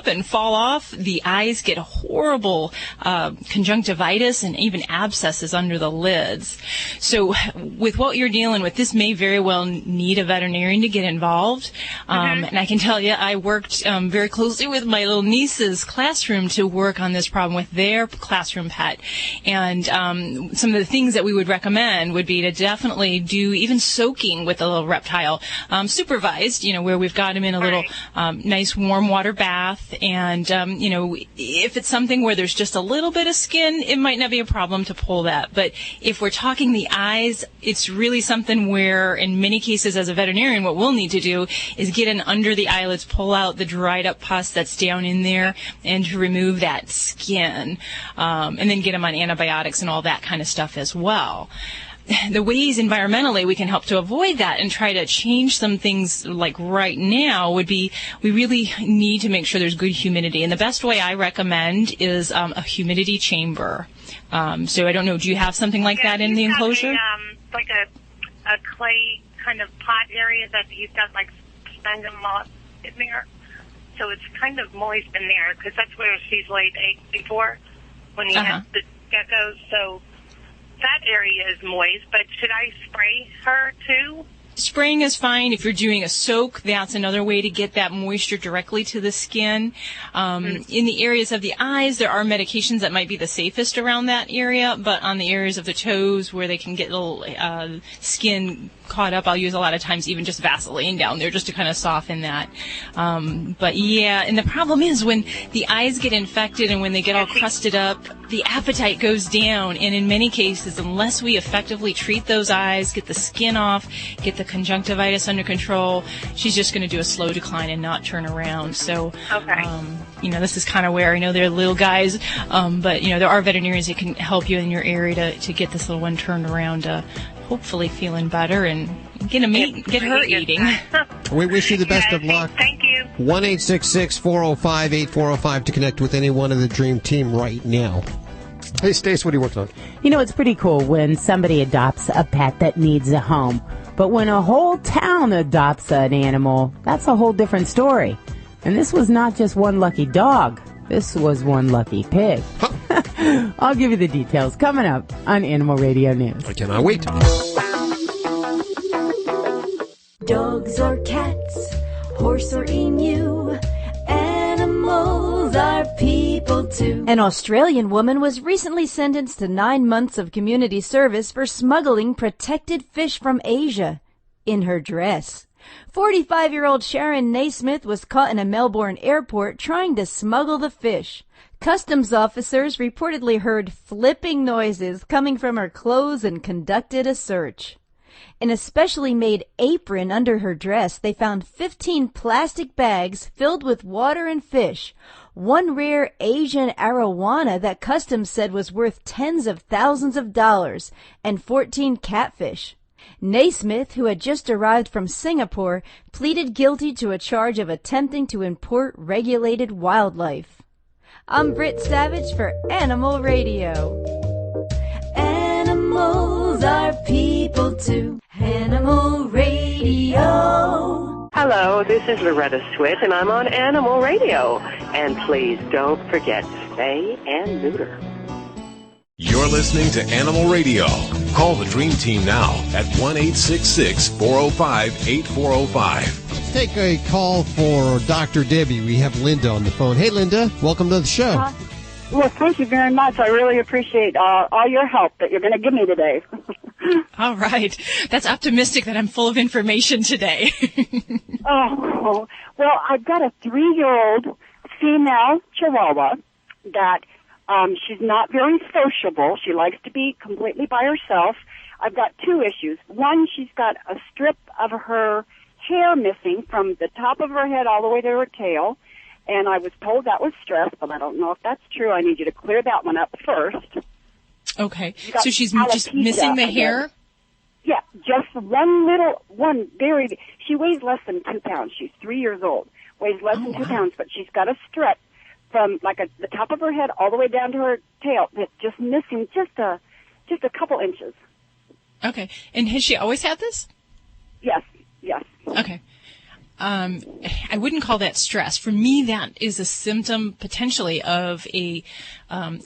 and fall off. The eyes get horrible conjunctivitis and even abscesses under the lids. So with what you're dealing with, this may very well need a veterinarian to get involved. And I can tell you, I worked very closely with my little niece's classroom to work on this problem with their classroom pet. And some of the things that we would recommend would be to definitely do even soaking with the little reptile, supervised, where we've got him in a little nice warm water bath. And, if it's something where there's just a little bit of skin, it might not be a problem to pull that. But if we're talking the eyes, it's really something where, in many cases, as a veterinarian, what we'll need to do is get in under the eyelids, pull out the dried up pus that's down in there, and to remove that skin, and then get them on antibiotics and all that kind of stuff as well. The ways environmentally we can help to avoid that and try to change some things like right now would be, we really need to make sure there's good humidity. And the best way I recommend is a humidity chamber. So I don't know, do you have something like that in the enclosure? Like a clay kind of pot area that you've got like sphagnum moss in there. So it's kind of moist in there because that's where she's laid eggs before when he had the geckos. So that area is moist, but should I spray her too? Spraying is fine. If you're doing a soak, that's another way to get that moisture directly to the skin. In the areas of the eyes, there are medications that might be the safest around that area, but on the areas of the toes where they can get a little skin caught up, I'll use a lot of times even just Vaseline down there just to kind of soften that. But yeah, and the problem is when the eyes get infected and when they get all crusted up, the appetite goes down. And in many cases, unless we effectively treat those eyes, get the skin off, get the conjunctivitis under control, she's just going to do a slow decline and not turn around. So, this is kind of where I know they're little guys, but, there are veterinarians that can help you in your area to get this little one turned around to hopefully feeling better and get her eating. We wish you the best of luck. Thank you. 1-866-405-8405 to connect with any one of the Dream Team right now. Hey, Stace, what are you working on? It's pretty cool when somebody adopts a pet that needs a home. But when a whole town adopts an animal, that's a whole different story. And this was not just one lucky dog. This was one lucky pig. I'll give you the details coming up on Animal Radio News. I cannot wait. Dogs or cats, horse or emu, animals are people too. An Australian woman was recently sentenced to 9 months of community service for smuggling protected fish from Asia in her dress. 45-year-old Sharon Naismith was caught in a Melbourne airport trying to smuggle the fish. Customs officers reportedly heard flipping noises coming from her clothes and conducted a search. In a specially made apron under her dress, they found 15 plastic bags filled with water and fish, one rare Asian arowana that Customs said was worth tens of thousands of dollars, and 14 catfish. Naismith, who had just arrived from Singapore, pleaded guilty to a charge of attempting to import regulated wildlife. I'm Britt Savage for Animal Radio. Animals are people too. Animal Radio. Hello, this is Loretta Swit, and I'm on Animal Radio. And please don't forget to spay and neuter. You're listening to Animal Radio. Call the Dream Team now at 1-866-405-8405. Let's take a call for Dr. Debbie. We have Linda on the phone. Hey, Linda. Welcome to the show. Well, thank you very much. I really appreciate all your help that you're going to give me today. All right. That's optimistic that I'm full of information today. Well, I've got a 3-year-old female Chihuahua that she's not very sociable. She likes to be completely by herself. I've got 2 issues. One, she's got a strip of her hair missing from the top of her head all the way to her tail. And I was told that was stress, but I don't know if that's true. I need you to clear that one up first. Okay. So she's just missing the hair? Yeah, just she weighs less than 2 pounds. She's 3 years old, weighs less than 2 pounds, but she's got a strut from the top of her head all the way down to her tail that's just missing just a couple inches. Okay. And has she always had this? Yes. Okay. I wouldn't call that stress. For me, that is a symptom potentially of a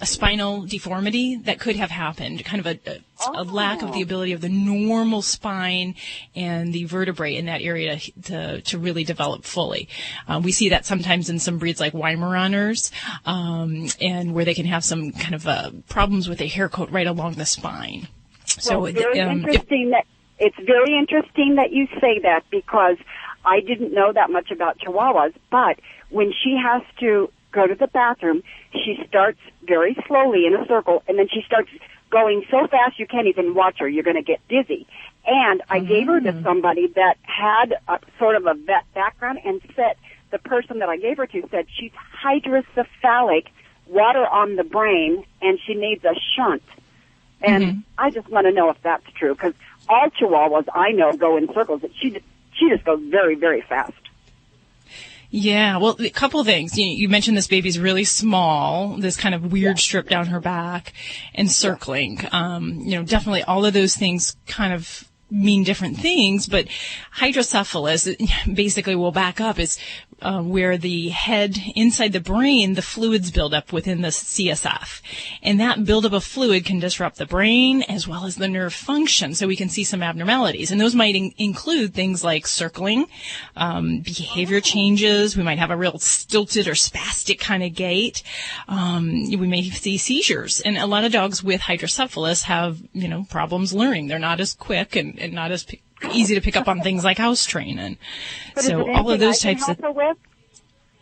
spinal deformity that could have happened, kind of a lack of the ability of the normal spine and the vertebrae in that area to really develop fully. We see that sometimes in some breeds like Weimaraners, and where they can have some kind of problems with a hair coat right along the spine. So it's very interesting that you say that, because I didn't know that much about Chihuahuas, but when she has to go to the bathroom, she starts very slowly in a circle, and then she starts going so fast you can't even watch her. You're going to get dizzy. And I gave her to somebody that had sort of a vet background, and said, the person that I gave her to said she's hydrocephalic, water on the brain, and she needs a shunt. And I just want to know if that's true, because all Chihuahuas I know go in circles. She just goes very, very fast. Yeah, well, a couple of things. You mentioned this baby's really small, this kind of weird strip down her back, and circling. Definitely all of those things kind of mean different things, but hydrocephalus, basically, we'll back up, is where the head, inside the brain, the fluids build up within the CSF. And that buildup of fluid can disrupt the brain as well as the nerve function, so we can see some abnormalities. And those might include things like circling, behavior changes. We might have a real stilted or spastic kind of gait. We may see seizures. And a lot of dogs with hydrocephalus have, problems learning. They're not as quick and not as easy to pick up on things like house training. So all of those types of...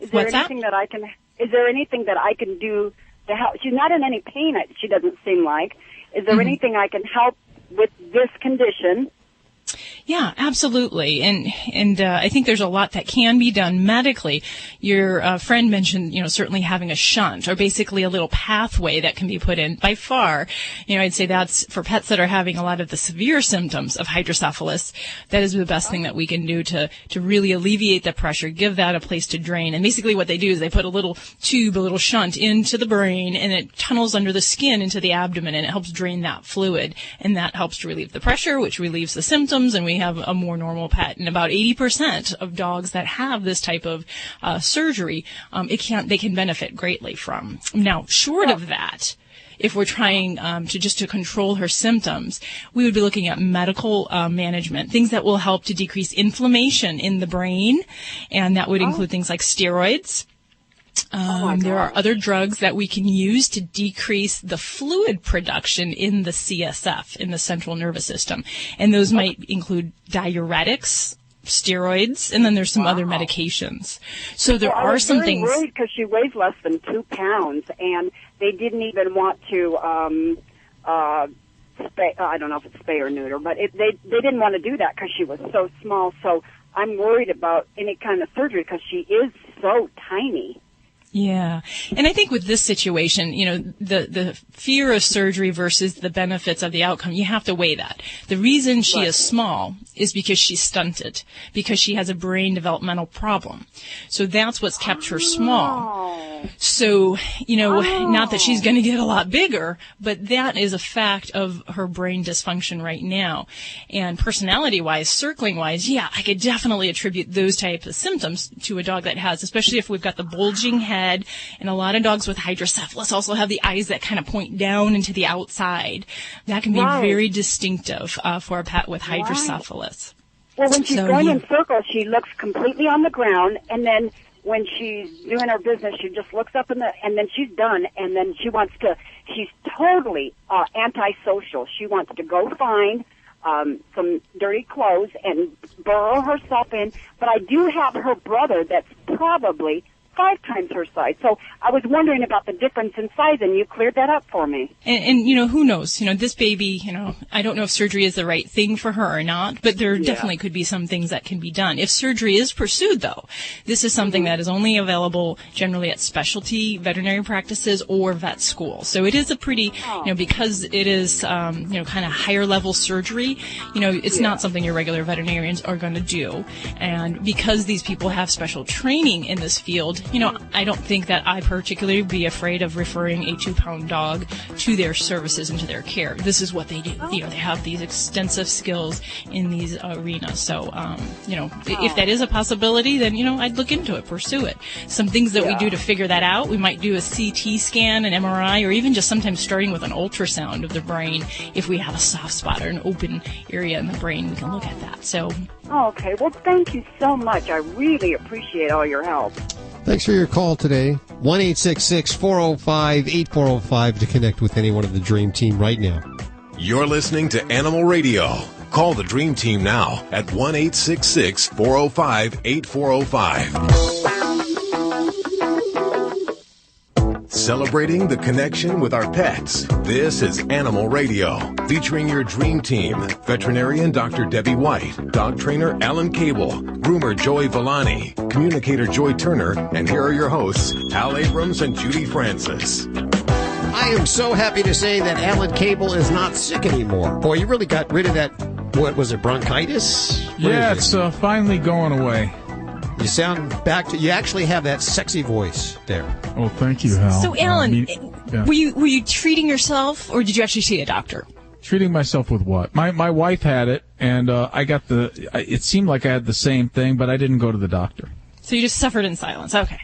Is there anything that I can do to help? She's not in any pain, she doesn't seem like. Is there anything I can help with this condition? Yeah, absolutely. And I think there's a lot that can be done medically. Your friend mentioned, certainly having a shunt, or basically a little pathway that can be put in. By far, I'd say that's for pets that are having a lot of the severe symptoms of hydrocephalus. That is the best thing that we can do to really alleviate the pressure, give that a place to drain. And basically what they do is they put a little tube, a little shunt into the brain, and it tunnels under the skin into the abdomen, and it helps drain that fluid. And that helps to relieve the pressure, which relieves the symptoms, and we have a more normal pet. And about 80% of dogs that have this type of surgery, they can benefit greatly from. Now, short of that, if we're trying to control her symptoms, we would be looking at medical management, things that will help to decrease inflammation in the brain, and that would include things like steroids. There are other drugs that we can use to decrease the fluid production in the CSF, in the central nervous system. And those might include diuretics, steroids, and then there's some other medications. So there are some things. I was worried because she weighs less than 2 pounds, and they didn't even want to, spay, I don't know if it's spay or neuter, but they didn't want to do that because she was so small. So I'm worried about any kind of surgery because she is so tiny. Yeah. And I think with this situation, the fear of surgery versus the benefits of the outcome, you have to weigh that. The reason she is small is because she's stunted, because she has a brain developmental problem. So that's what's kept her small. So, not that she's going to get a lot bigger, but that is a fact of her brain dysfunction right now. And personality-wise, circling-wise, yeah, I could definitely attribute those types of symptoms to a dog that has, especially if we've got the bulging head. And a lot of dogs with hydrocephalus also have the eyes that kind of point down into the outside. That can be very distinctive for a pet with hydrocephalus. Well, when she's going in circles, she looks completely on the ground, and then when she's doing her business, she just looks up and then she's done, and then she's totally antisocial. She wants to go find some dirty clothes and burrow herself in. But I do have her brother that's probably 5 times her size. So I was wondering about the difference in size, and you cleared that up for me. And who knows? This baby, I don't know if surgery is the right thing for her or not, but there definitely could be some things that can be done. If surgery is pursued, though, this is something that is only available generally at specialty veterinary practices or vet school. So it is a pretty, because it is, kind of higher level surgery, it's not something your regular veterinarians are going to do. And because these people have special training in this field, I don't think that I particularly would be afraid of referring a 2-pound dog to their services and to their care. This is what they do. They have these extensive skills in these arenas. So, if that is a possibility, then, I'd look into it, pursue it. Some things that we do to figure that out, we might do a CT scan, an MRI, or even just sometimes starting with an ultrasound of the brain. If we have a soft spot or an open area in the brain, we can look at that. So. Oh, okay. Well, thank you so much. I really appreciate all your help. Thanks for your call today. 1-866-405-8405 to connect with anyone of the Dream Team right now. You're listening to Animal Radio. Call the Dream Team now at 1-866-405-8405. Celebrating the connection with our pets. This is Animal Radio, featuring your Dream Team, veterinarian Dr. Debbie White, dog trainer Alan Cable, groomer Joey Villani, communicator Joy Turner, and here are your hosts, Al Abrams and Judy Francis. I am so happy to say that Alan Cable is not sick anymore. Boy, you really got rid of that, what was it, bronchitis? It's finally going away. You sound back to, you actually have that sexy voice there. Oh, thank you, Hal. So, Alan, were you treating yourself, or did you actually see a doctor? Treating myself with what? My wife had it, and I got it seemed like I had the same thing, but I didn't go to the doctor. So you just suffered in silence. Okay.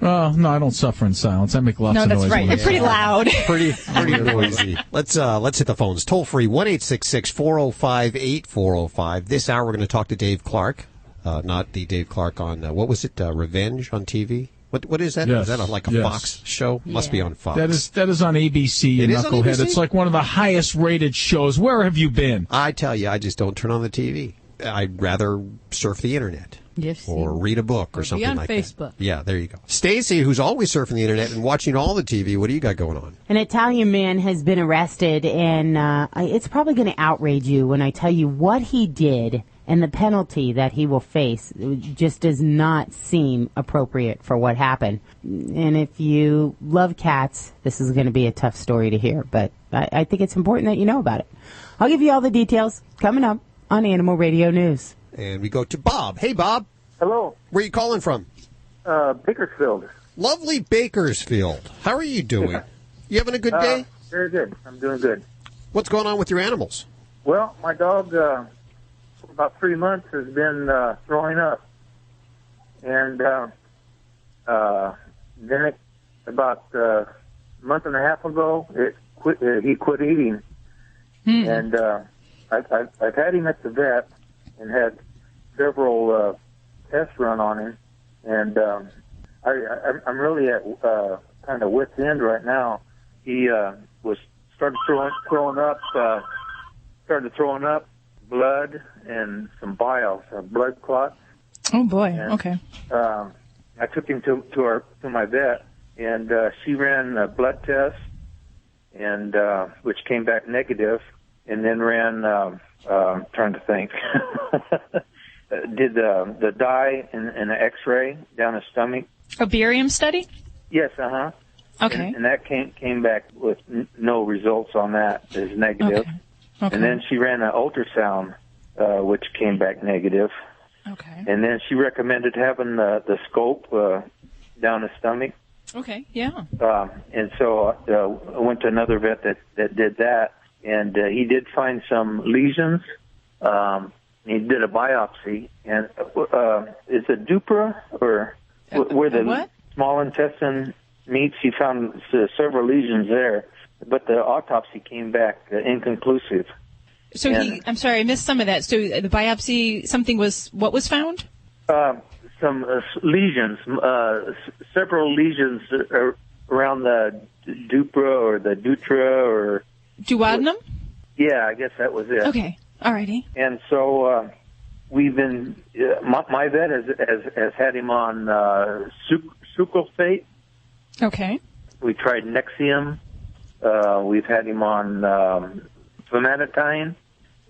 Well, no, I don't suffer in silence. I make lots of noise. No, that's right. You're pretty loud. pretty noisy. Let's hit the phones. Toll free, 1-866-405-8405. This hour we're going to talk to Dave Clark. Not the Dave Clark on, what was it, Revenge on TV? What is that? Yes. Is that like a Fox show? Yeah. Must be on Fox. That is on ABC, you knucklehead. It's like one of the highest rated shows. Where have you been? I tell you, I just don't turn on the TV. I'd rather surf the internet. Yes. Or read a book or something like Facebook. that. Yeah, there you go. Stacy, who's always surfing the internet and watching all the TV, what do you got going on? An Italian man has been arrested, and it's probably going to outrage you when I tell you what he did. And the penalty that he will face just does not seem appropriate for what happened. And if you love cats, this is going to be a tough story to hear, but I think it's important that you know about it. I'll give you all the details coming up on Animal Radio News. And we go to Bob. Hey, Bob. Hello. Where are you calling from? Bakersfield. Lovely Bakersfield. How are you doing? You having a good day? Very good. I'm doing good. What's going on with your animals? Well, my dog... about 3 months has been throwing up, and then about a month and a half ago, he quit eating, and I've had him at the vet and had several tests run on him, and I'm really at kind of wit's end right now. He started throwing up blood and some bile, blood clots. Oh boy! And, okay. I took him to my vet, and she ran a blood test, and which came back negative, and then ran. Trying to think. Did the dye and an X-ray down his stomach. A barium study? Yes. Okay. And that came back with no results on that. It's negative. Okay. And then she ran an ultrasound, which came back negative. Okay. And then she recommended having the scope down his stomach. Okay, yeah. And so I went to another vet that did that, and he did find some lesions. He did a biopsy, and is it Dupra or where the small intestine meets? He found several lesions there, but the autopsy came back inconclusive. So I'm sorry, I missed some of that. So the biopsy, what was found? Some lesions, several lesions around the Dupra or the Dutra or... Duodenum? Yeah, I guess that was it. Okay, alrighty. And so we've been... my vet has had him on sucralfate. Okay. We tried Nexium. We've had him on Famotidine,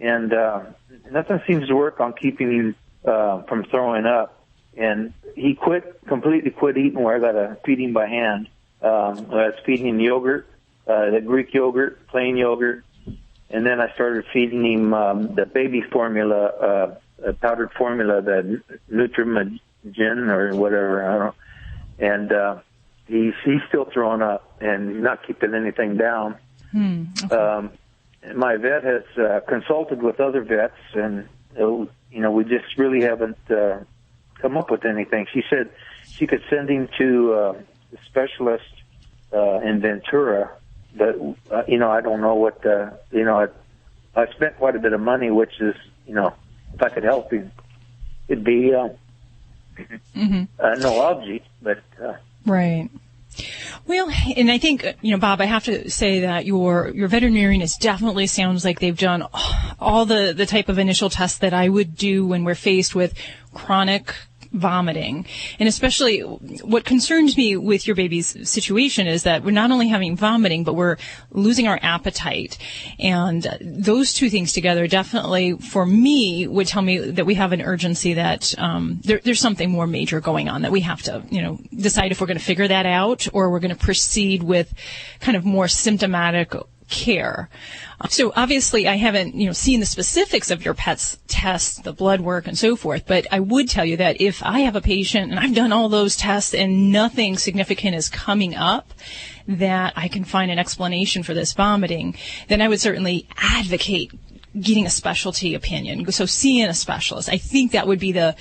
and nothing seems to work on keeping him from throwing up. And he completely quit eating where I got to feed him by hand. I was feeding him yogurt, the Greek yogurt, plain yogurt, and then I started feeding him the baby formula, powdered formula, the Nutrigen or whatever, I don't know. And he's still throwing up and not keeping anything down. Okay. My vet has consulted with other vets, and we just really haven't come up with anything. She said she could send him to a specialist in Ventura, but I don't know what I spent quite a bit of money, which is if I could help him, it'd be no object, but right. Well, and I think, Bob, I have to say that your veterinarian definitely sounds like they've done all the type of initial tests that I would do when we're faced with chronic vomiting. And especially what concerns me with your baby's situation is that we're not only having vomiting, but we're losing our appetite. And those two things together definitely, for me, would tell me that we have an urgency that there's something more major going on, that we have to, decide if we're going to figure that out or we're going to proceed with kind of more symptomatic care. So obviously I haven't, seen the specifics of your pet's tests, the blood work and so forth, but I would tell you that if I have a patient and I've done all those tests and nothing significant is coming up, that I can find an explanation for this vomiting, then I would certainly advocate getting a specialty opinion. So seeing a specialist. I think that would be the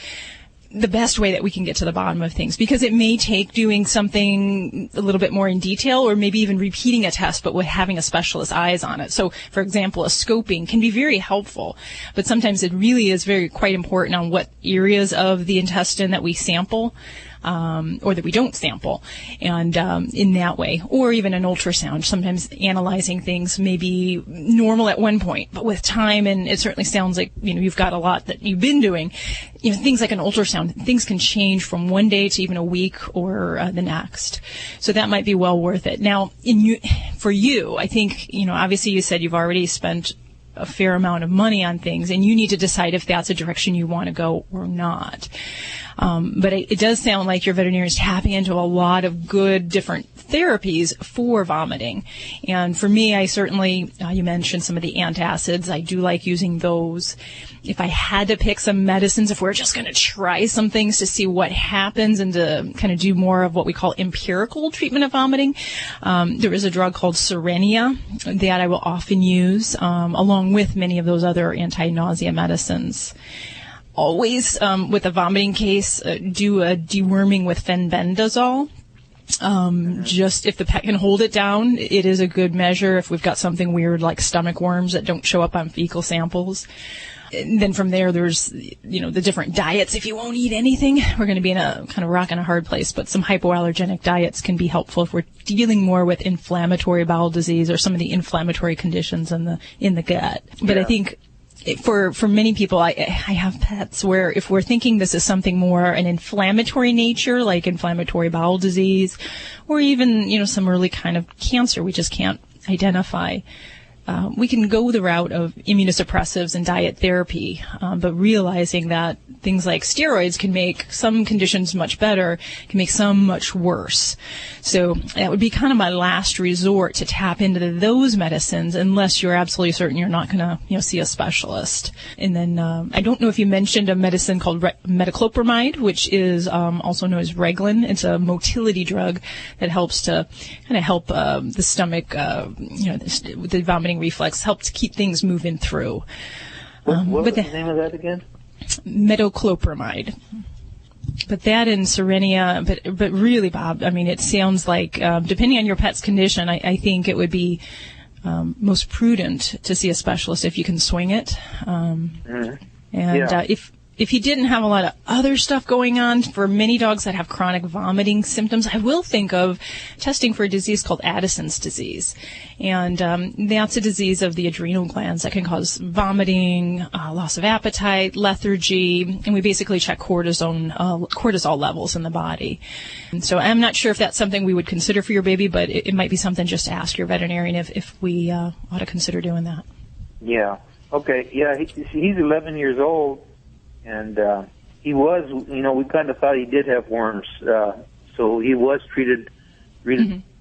best way that we can get to the bottom of things, because it may take doing something a little bit more in detail, or maybe even repeating a test, but with having a specialist's eyes on it. So, for example, a scoping can be very helpful, but sometimes it really is quite important on what areas of the intestine that we sample, or that we don't sample, and in that way, or even an ultrasound. Sometimes analyzing things may be normal at one point, but with time, and it certainly sounds like you've got a lot that you've been doing. Things like an ultrasound, things can change from one day to even a week or the next. So that might be well worth it. Now, for you, I think obviously you said you've already spent a fair amount of money on things, and you need to decide if that's a direction you want to go or not. But it does sound like your veterinarian is tapping into a lot of good different therapies for vomiting. And for me, I certainly, you mentioned some of the antacids. I do like using those. If I had to pick some medicines, if we're just going to try some things to see what happens and to kind of do more of what we call empirical treatment of vomiting, there is a drug called Cerenia that I will often use, along with many of those other anti-nausea medicines. Always, with a vomiting case, do a deworming with fenbendazole. Just if the pet can hold it down, it is a good measure. If we've got something weird like stomach worms that don't show up on fecal samples. And then from there, there's, the different diets. If you won't eat anything, we're going to be in a kind of rock and a hard place. But some hypoallergenic diets can be helpful if we're dealing more with inflammatory bowel disease or some of the inflammatory conditions in the gut. But I think for many people, I have pets where if we're thinking this is something more an inflammatory nature, like inflammatory bowel disease, or even, some early kind of cancer we just can't identify, we can go the route of immunosuppressives and diet therapy, but realizing that things like steroids can make some conditions much better, can make some much worse. So that would be kind of my last resort, to tap into those medicines, unless you're absolutely certain you're not going to, see a specialist. And then I don't know if you mentioned a medicine called metoclopramide, which is also known as Reglan. It's a motility drug that helps to kind of help the stomach, the vomiting reflex, help to keep things moving through. What was the name of that again? Metoclopramide. But that and Cerenia, but really, Bob, it sounds like, depending on your pet's condition, I think it would be most prudent to see a specialist if you can swing it. And if if he didn't have a lot of other stuff going on, for many dogs that have chronic vomiting symptoms, I will think of testing for a disease called Addison's disease. And that's a disease of the adrenal glands that can cause vomiting, loss of appetite, lethargy, and we basically check cortisol levels in the body. And so I'm not sure if that's something we would consider for your baby, but it might be something just to ask your veterinarian if we ought to consider doing that. Yeah. Okay. Yeah, he's 11 years old, and he was, we kind of thought he did have worms. So he was treated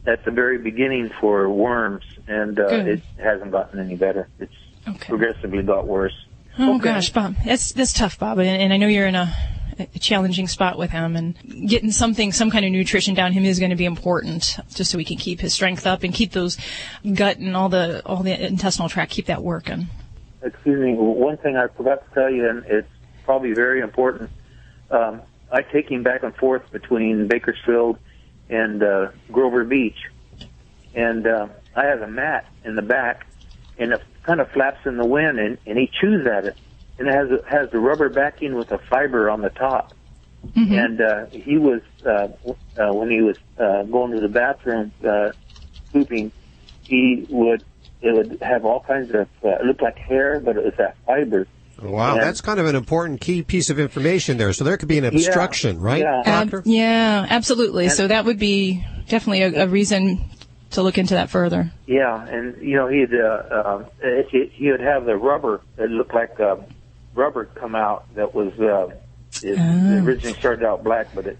at the very beginning for worms, and it hasn't gotten any better. It's progressively got worse. Oh, gosh, Bob. That's tough, Bob. And I know you're in a challenging spot with him, and getting some kind of nutrition down him is going to be important, just so we can keep his strength up and keep those gut and all the intestinal tract, keep that working. Excuse me, one thing I forgot to tell you, and it's probably very important. I take him back and forth between Bakersfield and Grover Beach, and I have a mat in the back, and it kind of flaps in the wind, and he chews at it, and it has the rubber backing with a fiber on the top. And he was when he was going to the bathroom pooping, it would have all kinds of, it looked like hair, but it was that fiber. Wow, and that's kind of an important key piece of information there. So there could be an obstruction, right, Doctor? Yeah, absolutely. And so that would be definitely a reason to look into that further. Yeah, and, he would have the rubber, it looked like rubber come out that was, it originally started out black, but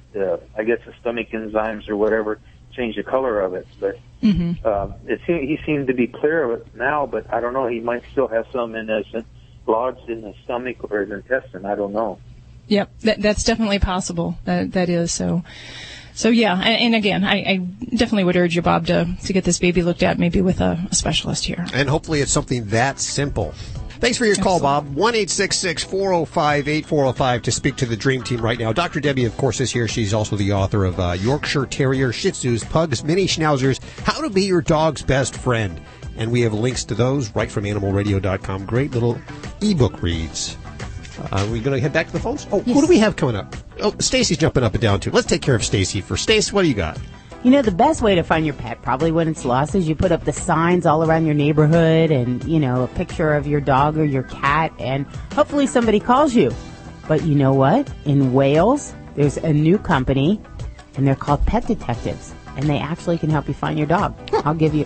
I guess the stomach enzymes or whatever changed the color of it. But he seemed to be clear of it now, but I don't know. He might still have some lodged in the stomach or his intestine. I don't know. Yep, that's definitely possible. That is so. So yeah, and again, I definitely would urge you, Bob, to get this baby looked at, maybe with a specialist here. And hopefully it's something that simple. Thanks for your call, Bob. 1-866-405-8405 to speak to the Dream Team right now. Dr. Debbie, of course, is here. She's also the author of Yorkshire Terrier, Shih Tzus, Pugs, Mini Schnauzers, How to Be Your Dog's Best Friend. And we have links to those right from animalradio.com. Great little ebook reads. Are we going to head back to the phones? Oh, yes. Who do we have coming up? Oh, Stacy's jumping up and down, too. Let's take care of Stacy first. Stace, what do you got? The best way to find your pet, probably when it's lost, is you put up the signs all around your neighborhood and, a picture of your dog or your cat, and hopefully somebody calls you. But you know what? In Wales, there's a new company, and they're called Pet Detectives, and they actually can help you find your dog.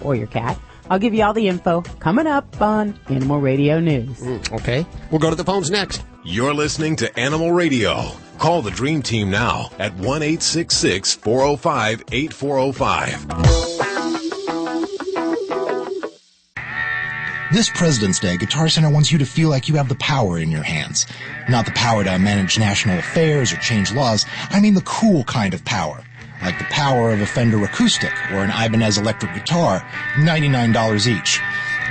Or your cat. I'll give you all the info coming up on Animal Radio News. Okay. We'll go to the phones next. You're listening to Animal Radio. Call the Dream Team now at 1-866-405-8405. This President's Day, Guitar Center wants you to feel like you have the power in your hands. Not the power to manage national affairs or change laws. I mean the cool kind of power. Like the power of a Fender acoustic or an Ibanez electric guitar, $99 each.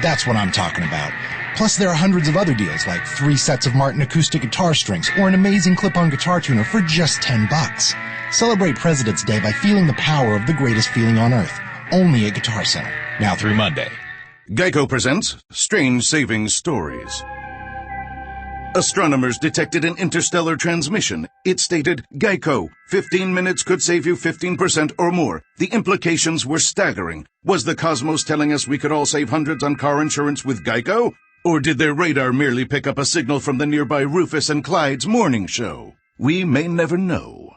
That's what I'm talking about. Plus, there are hundreds of other deals, like 3 sets of Martin acoustic guitar strings or an amazing clip-on guitar tuner for just $10. Celebrate President's Day by feeling the power of the greatest feeling on Earth. Only at Guitar Center. Now through Monday. Geico presents Strange Savings Stories. Astronomers detected an interstellar transmission. It stated, Geico, 15 minutes could save you 15% or more. The implications were staggering. Was the cosmos telling us we could all save hundreds on car insurance with Geico? Or did their radar merely pick up a signal from the nearby Rufus and Clyde's morning show? We may never know.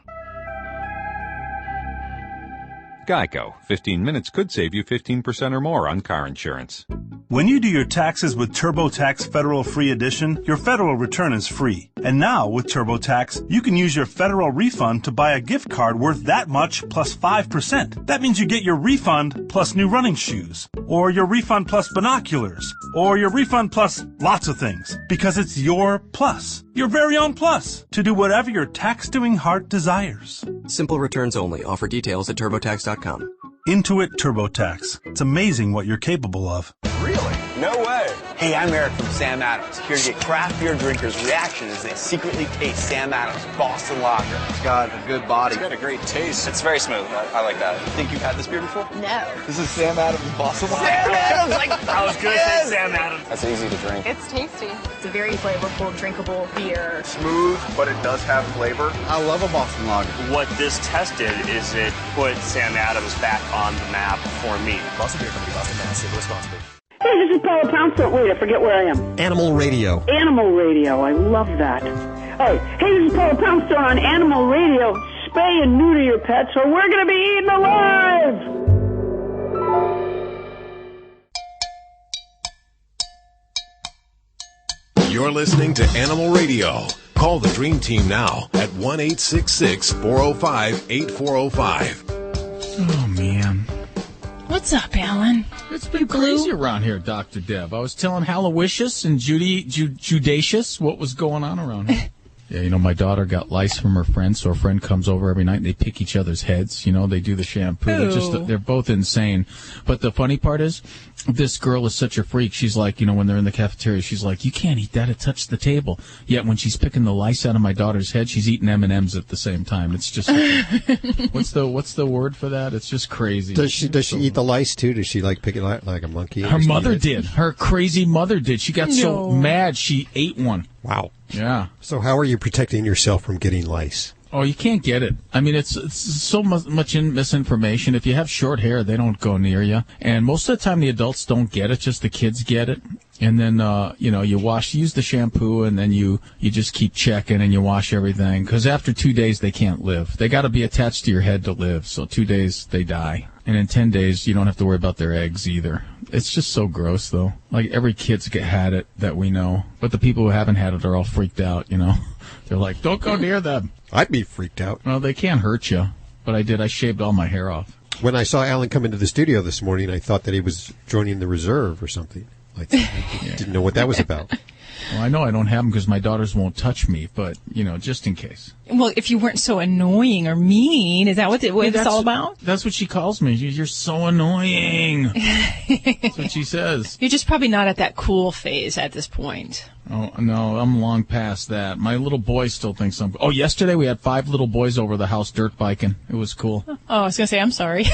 Geico. 15 minutes could save you 15% or more on car insurance. When you do your taxes with TurboTax Federal Free Edition, your federal return is free. And now, with TurboTax, you can use your federal refund to buy a gift card worth that much plus 5%. That means you get your refund plus new running shoes, or your refund plus binoculars, or your refund plus lots of things, because it's your plus, your very own plus, to do whatever your tax-doing heart desires. Simple returns only. Offer details at TurboTax.com. Intuit TurboTax. It's amazing what you're capable of. Really? No way. Hey, I'm Eric from Sam Adams, here to get craft beer drinkers' reaction as they secretly taste Sam Adams Boston Lager. It's got a good body. It's got a great taste. It's very smooth. I like that. Think you've had this beer before? No. This is Sam Adams Boston Lager. Sam Adams! I was going to say Sam Adams. That's easy to drink. It's tasty. It's a very flavorful, drinkable beer. Smooth, but it does have flavor. I love a Boston Lager. What this tested is it put Sam Adams back on the map for me. Boston Beer Company, Boston, Mass. Wisconsin. Hey, this is Paula Poundstone. Wait, I forget where I am. Animal Radio. Animal Radio. I love that. Oh, hey, this is Paula Poundstone on Animal Radio. Spay and neuter your pets or we're going to be eaten alive! You're listening to Animal Radio. Call the Dream Team now at 1-866-405-8405. Oh, man. What's up, Alan? It's been crazy around here, Dr. Deb. I was telling Hallowishes and Judacious what was going on around here. Yeah, you know, my daughter got lice from her friend, so her friend comes over every night and they pick each other's heads. You know, they do the shampoo. They're both insane. But the funny part is, this girl is such a freak. She's like, you know, when they're in the cafeteria, she's like, you can't eat that. It touched the table. Yet when she's picking the lice out of my daughter's head, she's eating M&Ms at the same time. It's just, what's the word for that? It's just crazy. Does she eat the lice too? Does she like pick it like a monkey? Her mother did. Her crazy mother did. She got so mad she ate one. Wow. Yeah. So how are you protecting yourself from getting lice? Oh, you can't get it. I mean, it's so much misinformation. If you have short hair, they don't go near you. And most of the time, the adults don't get it, just the kids get it. And then, you know, you use the shampoo, and then you just keep checking, and you wash everything. Because after 2 days, they can't live. They got to be attached to your head to live. So 2 days, they die. And in 10 days, you don't have to worry about their eggs either. It's just so gross, though. Like, every kid's had it that we know. But the people who haven't had it are all freaked out, you know. They're like, don't go near them. I'd be freaked out. Well, they can't hurt you. But I did. I shaved all my hair off. When I saw Alan come into the studio this morning, I thought that he was joining the reserve or something. Like, I didn't know what that was about. Well, I know I don't have them because my daughters won't touch me, but, you know, just in case. Well, if you weren't so annoying or mean, is that what it's all about? That's what she calls me. You're so annoying. That's what she says. You're just probably not at that cool phase at this point. Oh, no, I'm long past that. My little boy still thinks I'm... Oh, yesterday we had 5 little boys over the house dirt biking. It was cool. Oh, I was going to say, I'm sorry.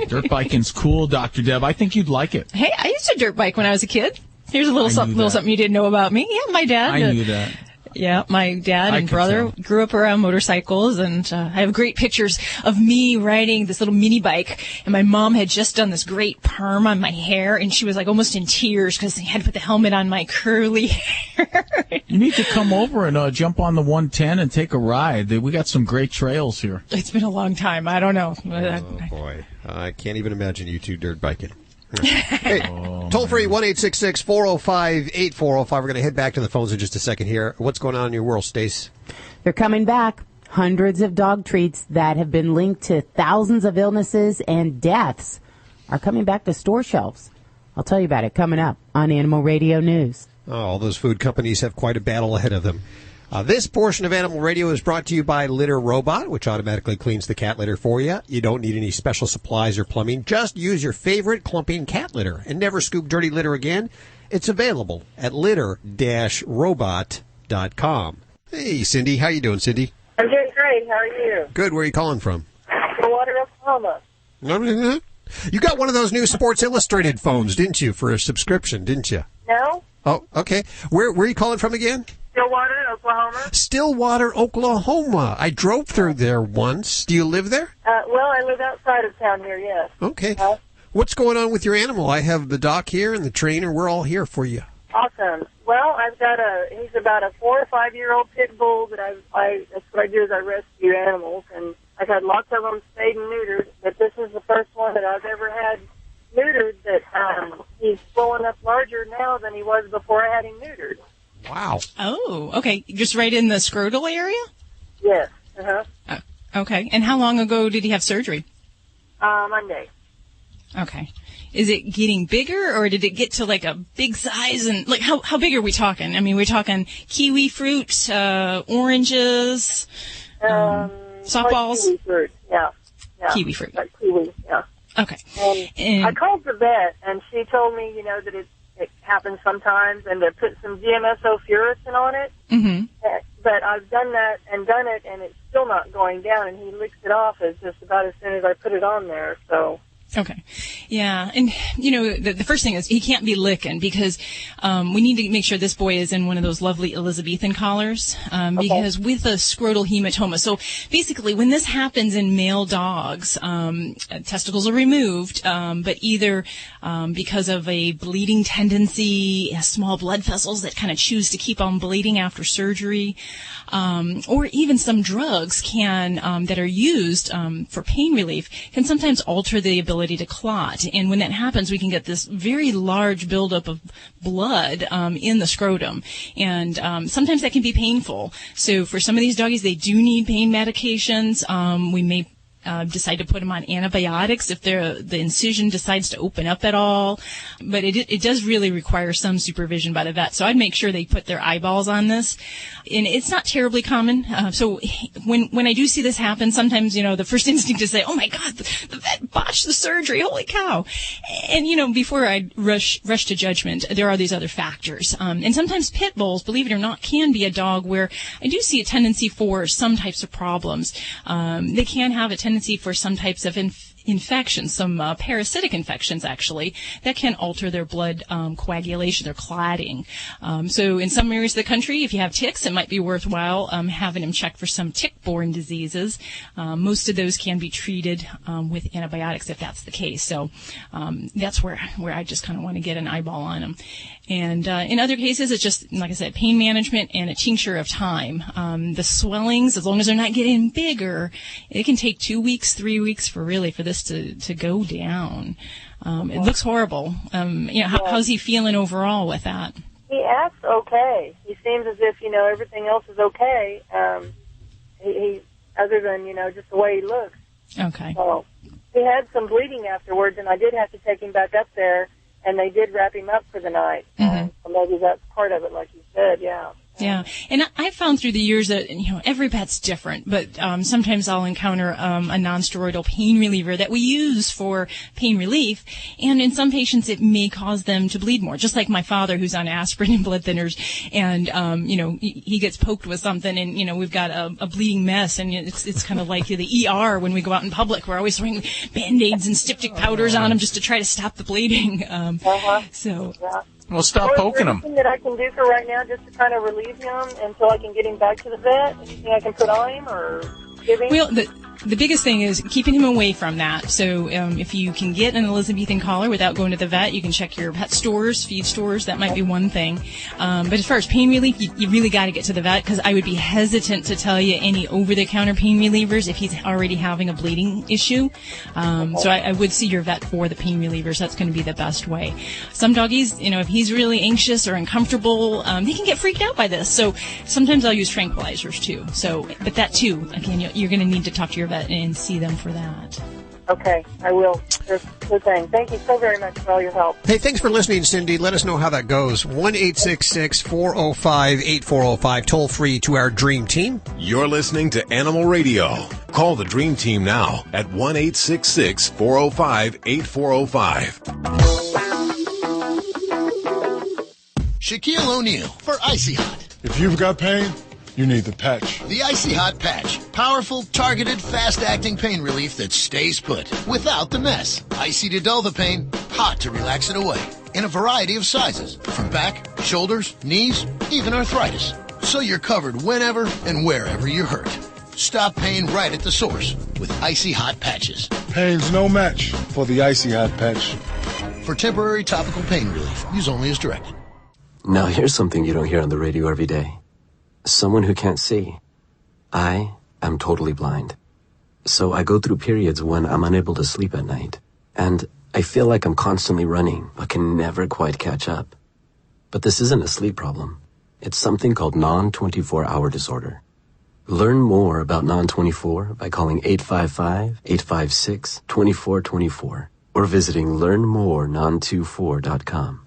Dirt biking's cool, Dr. Deb. I think you'd like it. Hey, I used to dirt bike when I was a kid. Here's a little something you didn't know about me. Yeah, my dad. I knew that. Yeah, my dad and brother grew up around motorcycles, and I have great pictures of me riding this little mini bike, and my mom had just done this great perm on my hair, and she was like almost in tears because I had to put the helmet on my curly hair. You need to come over and jump on the 110 and take a ride. We got some great trails here. It's been a long time. I don't know. Oh, boy. I can't even imagine you two dirt biking. Hey, toll free 1-866-405-8405. We're going to head back to the phones in just a second here. What's going on in your world, Stace? They're coming back. Hundreds of dog treats that have been linked to thousands of illnesses and deaths are coming back to store shelves. I'll tell you about it coming up on Animal Radio News. Oh, all those food companies have quite a battle ahead of them. This portion of Animal Radio is brought to you by Litter Robot, which automatically cleans the cat litter for you. You don't need any special supplies or plumbing. Just use your favorite clumping cat litter and never scoop dirty litter again. It's available at litter-robot.com. Hey, Cindy. How you doing, Cindy? I'm doing great. How are you? Good. Where are you calling from? Stillwater, Oklahoma. You got one of those new Sports Illustrated phones, didn't you, for a subscription, didn't you? No. Oh, okay. Where are you calling from again? Stillwater, Oklahoma. Stillwater, Oklahoma. I drove through there once. Do you live there? Well, I live outside of town here, yes. Okay. What's going on with your animal? I have the doc here and the trainer. We're all here for you. Awesome. Well, I've got he's about a 4 or 5 year old pit bull that that's what I do is I rescue animals, and I've had lots of them spayed and neutered, but this is the first one that I've ever had neutered that he's blowing up larger now than he was before I had him neutered. Wow. Oh, okay. Just right in the scrotal area? Yes. Okay. And how long ago did he have surgery? Monday. Okay. Is it getting bigger, or did it get to like a big size? And like, how big are we talking? I mean, we're talking kiwi fruit, oranges, softballs. Like kiwi fruit, yeah. Kiwi fruit. Like kiwi, yeah. Okay. And I called the vet, and she told me, that it happens sometimes, and to put some DMSO furacin on it. Mm-hmm. But I've done that and done it, and it's still not going down, and he licks it off as just about as soon as I put it on there, so... Okay. Yeah. And, the first thing is he can't be licking because we need to make sure this boy is in one of those lovely Elizabethan collars because with a scrotal hematoma. So basically when this happens in male dogs, testicles are removed, but either because of a bleeding tendency, small blood vessels that kind of choose to keep on bleeding after surgery, or even some drugs can that are used for pain relief can sometimes alter the ability to clot. And when that happens, we can get this very large buildup of blood in the scrotum. And sometimes that can be painful. So for some of these doggies, they do need pain medications. We may decide to put them on antibiotics if the incision decides to open up at all. But it does really require some supervision by the vet. So I'd make sure they put their eyeballs on this. And it's not terribly common. So when I do see this happen, sometimes, the first instinct is to say, oh my God, the vet botched the surgery. Holy cow. And, before I rush to judgment, there are these other factors. And sometimes pit bulls, believe it or not, can be a dog where I do see a tendency for some types of problems. They can have a tendency for some types of infections, some parasitic infections actually, that can alter their blood coagulation, their clotting. So in some areas of the country, if you have ticks, it might be worthwhile having them checked for some tick-borne diseases. Most of those can be treated with antibiotics if that's the case. So that's where I just kind of want to get an eyeball on them. And in other cases, it's just, like I said, pain management and a tincture of time. The swellings, as long as they're not getting bigger, it can take 2 weeks, 3 weeks for this to go down. It looks horrible. How's he feeling overall with that? He acts okay. He seems as if, everything else is okay. He other than, just the way he looks. Okay. So he had some bleeding afterwards, and I did have to take him back up there, and they did wrap him up for the night. Mm-hmm. So maybe that's part of it, like you said, yeah. Yeah, and I've found through the years that, every pet's different, but sometimes I'll encounter a non-steroidal pain reliever that we use for pain relief, and in some patients it may cause them to bleed more, just like my father who's on aspirin and blood thinners, and, he gets poked with something, and, we've got a bleeding mess, and it's kind of like the ER when we go out in public. We're always throwing Band-Aids and styptic powders on them just to try to stop the bleeding. So... Yeah. Well, stop poking him. Anything that I can do for right now just to kind of relieve him until I can get him back to the vet? Anything I can put on him or give him? Well, the biggest thing is keeping him away from that. So if you can get an Elizabethan collar without going to the vet, you can check your pet stores, feed stores. That might be one thing. But as far as pain relief, you really got to get to the vet because I would be hesitant to tell you any over-the-counter pain relievers if he's already having a bleeding issue. So I would see your vet for the pain relievers. That's going to be the best way. Some doggies, if he's really anxious or uncomfortable, they can get freaked out by this. So sometimes I'll use tranquilizers too. So, but that too, again, you're going to need to talk to your vet and see them for that. Okay, I will. Good thing. Thank you so very much for all your help. Hey, thanks for listening, Cindy. Let us know how that goes. 1-866-405-8405, toll free to our Dream Team. You're listening to Animal Radio. Call the Dream Team now at 1-866-405-8405. Shaquille O'Neal for Icy Hot. If you've got pain, you need the patch. The Icy Hot Patch. Powerful, targeted, fast-acting pain relief that stays put without the mess. Icy to dull the pain, hot to relax it away. In a variety of sizes, from back, shoulders, knees, even arthritis. So you're covered whenever and wherever you're hurt. Stop pain right at the source with Icy Hot Patches. Pain's no match for the Icy Hot Patch. For temporary topical pain relief, use only as directed. Now here's something you don't hear on the radio every day. Someone who can't see. I am totally blind. So I go through periods when I'm unable to sleep at night. And I feel like I'm constantly running, but can never quite catch up. But this isn't a sleep problem. It's something called non-24-hour disorder. Learn more about non-24 by calling 855-856-2424 or visiting learnmorenon24.com.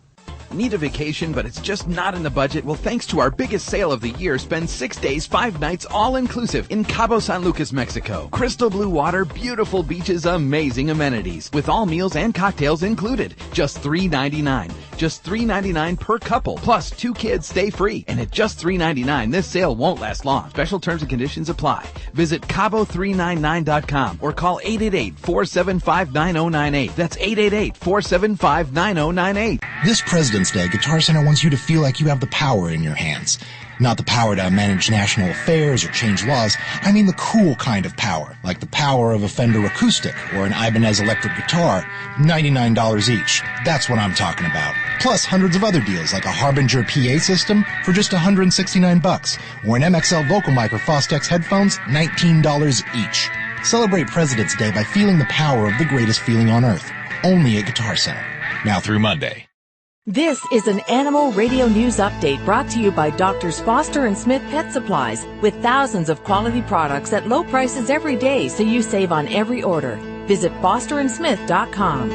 Need a vacation, but it's just not in the budget? Well, thanks to our biggest sale of the year, spend 6 days, 5 nights, all-inclusive in Cabo San Lucas, Mexico. Crystal blue water, beautiful beaches, amazing amenities, with all meals and cocktails included. Just $3.99. Just $3.99 per couple, plus 2 kids stay free. And at just $3.99, this sale won't last long. Special terms and conditions apply. Visit Cabo399.com or call 888-475-9098. That's 888-475-9098. This President's Day, Guitar Center wants you to feel like you have the power in your hands. Not the power to manage national affairs or change laws. I mean the cool kind of power, like the power of a Fender acoustic or an Ibanez electric guitar, $99 each. That's what I'm talking about. Plus hundreds of other deals like a Harbinger PA system for just $169, or an MXL Vocal Mic or Fostex headphones, $19 each. Celebrate President's Day by feeling the power of the greatest feeling on earth. Only at Guitar Center. Now through Monday. This is an Animal Radio News Update brought to you by Doctors Foster and Smith Pet Supplies, with thousands of quality products at low prices every day, so you save on every order. Visit fosterandsmith.com.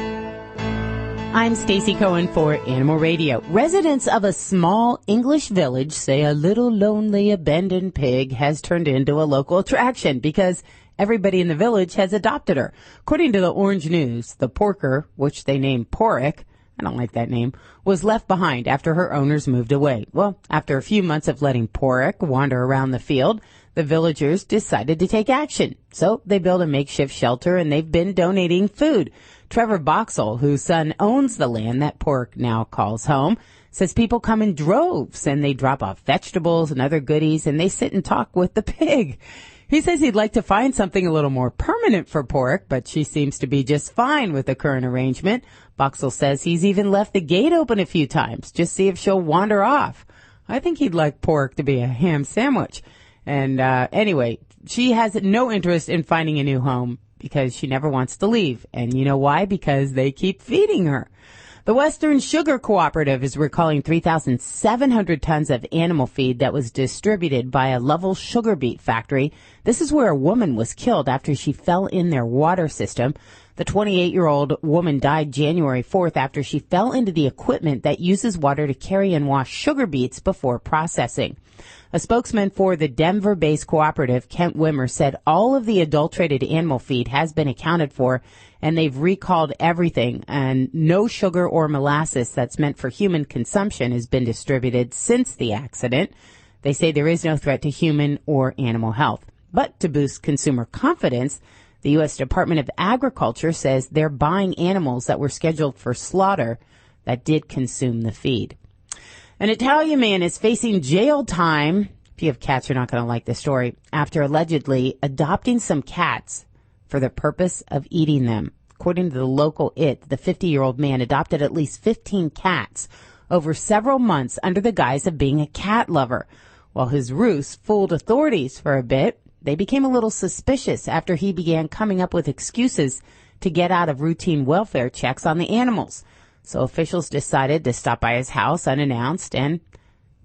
I'm Stacy Cohen for Animal Radio. Residents of a small English village say a little lonely abandoned pig has turned into a local attraction because everybody in the village has adopted her. According to the Orange News, the porker, which they named Porrick, I don't like that name, was left behind after her owners moved away. Well, after a few months of letting Porrick wander around the field, the villagers decided to take action. So they built a makeshift shelter and they've been donating food. Trevor Boxall, whose son owns the land that Porrick now calls home, says people come in droves and they drop off vegetables and other goodies and they sit and talk with the pig. He says he'd like to find something a little more permanent for Porrick, but she seems to be just fine with the current arrangement. Boxall says he's even left the gate open a few times, just see if she'll wander off. I think he'd like Porrick to be a ham sandwich. And anyway, she has no interest in finding a new home because she never wants to leave. And you know why? Because they keep feeding her. The Western Sugar Cooperative is recalling 3,700 tons of animal feed that was distributed by a Lovell sugar beet factory. This is where a woman was killed after she fell in their water system. The 28-year-old woman died January 4th after she fell into the equipment that uses water to carry and wash sugar beets before processing. A spokesman for the Denver-based cooperative, Kent Wimmer, said all of the adulterated animal feed has been accounted for, and they've recalled everything, and no sugar or molasses that's meant for human consumption has been distributed since the accident. They say there is no threat to human or animal health. But to boost consumer confidence, the U.S. Department of Agriculture says they're buying animals that were scheduled for slaughter that did consume the feed. An Italian man is facing jail time, if you have cats, you're not going to like this story, after allegedly adopting some cats for the purpose of eating them. According to the local IT, the 50-year-old man adopted at least 15 cats over several months under the guise of being a cat lover. While his ruse fooled authorities for a bit, they became a little suspicious after he began coming up with excuses to get out of routine welfare checks on the animals. So officials decided to stop by his house unannounced, and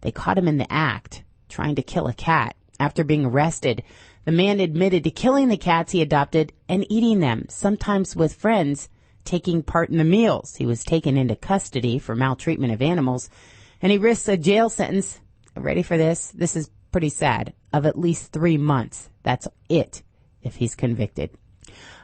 they caught him in the act, trying to kill a cat. After being arrested, the man admitted to killing the cats he adopted and eating them, sometimes with friends taking part in the meals. He was taken into custody for maltreatment of animals, and he risks a jail sentence, ready for this? This is pretty sad, of at least 3 months. That's it, if he's convicted.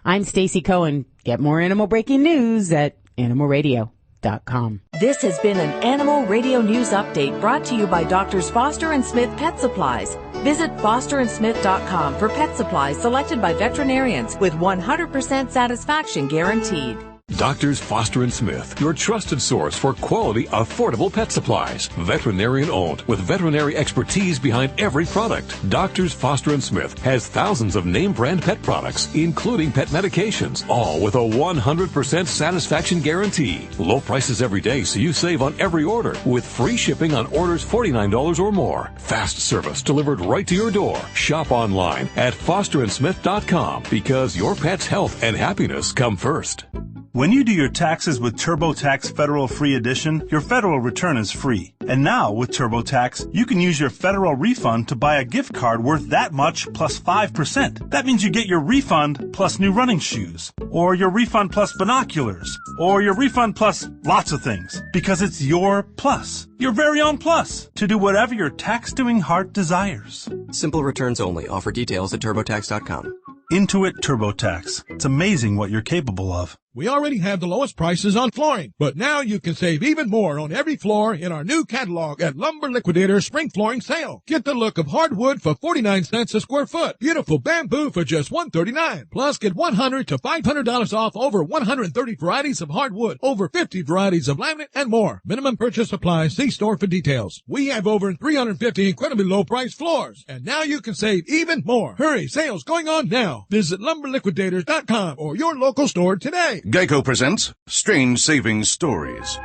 I'm Stacy Cohen. Get more animal breaking news at animalradio.com. This has been an Animal Radio News Update brought to you by Doctors Foster and Smith Pet Supplies. Visit fosterandsmith.com for pet supplies selected by veterinarians with 100% satisfaction guaranteed. Doctors Foster and Smith, your trusted source for quality, affordable pet supplies. Veterinarian owned, with veterinary expertise behind every product. Doctors Foster and Smith has thousands of name brand pet products, including pet medications, all with a 100% satisfaction guarantee. Low prices every day, so you save on every order, with free shipping on orders $49 or more. Fast service delivered right to your door. Shop online at fosterandsmith.com, because your pet's health and happiness come first. When you do your taxes with TurboTax Federal Free Edition, your federal return is free. And now, with TurboTax, you can use your federal refund to buy a gift card worth that much plus 5%. That means you get your refund plus new running shoes, or your refund plus binoculars, or your refund plus lots of things, because it's your plus, your very own plus, to do whatever your tax-doing heart desires. Simple returns only. Offer details at TurboTax.com. Intuit TurboTax. It's amazing what you're capable of. We already have the lowest prices on flooring, but now you can save even more on every floor in our new catalog at Lumber Liquidator's Spring Flooring Sale. Get the look of hardwood for 49 cents a square foot. Beautiful bamboo for just $139. Plus, get $100 to $500 off over 130 varieties of hardwood, over 50 varieties of laminate, and more. Minimum purchase applies. See store for details. We have over 350 incredibly low-priced floors, and now you can save even more. Hurry, sales going on now. Visit LumberLiquidators.com or your local store today. Geico presents Strange Savings Stories.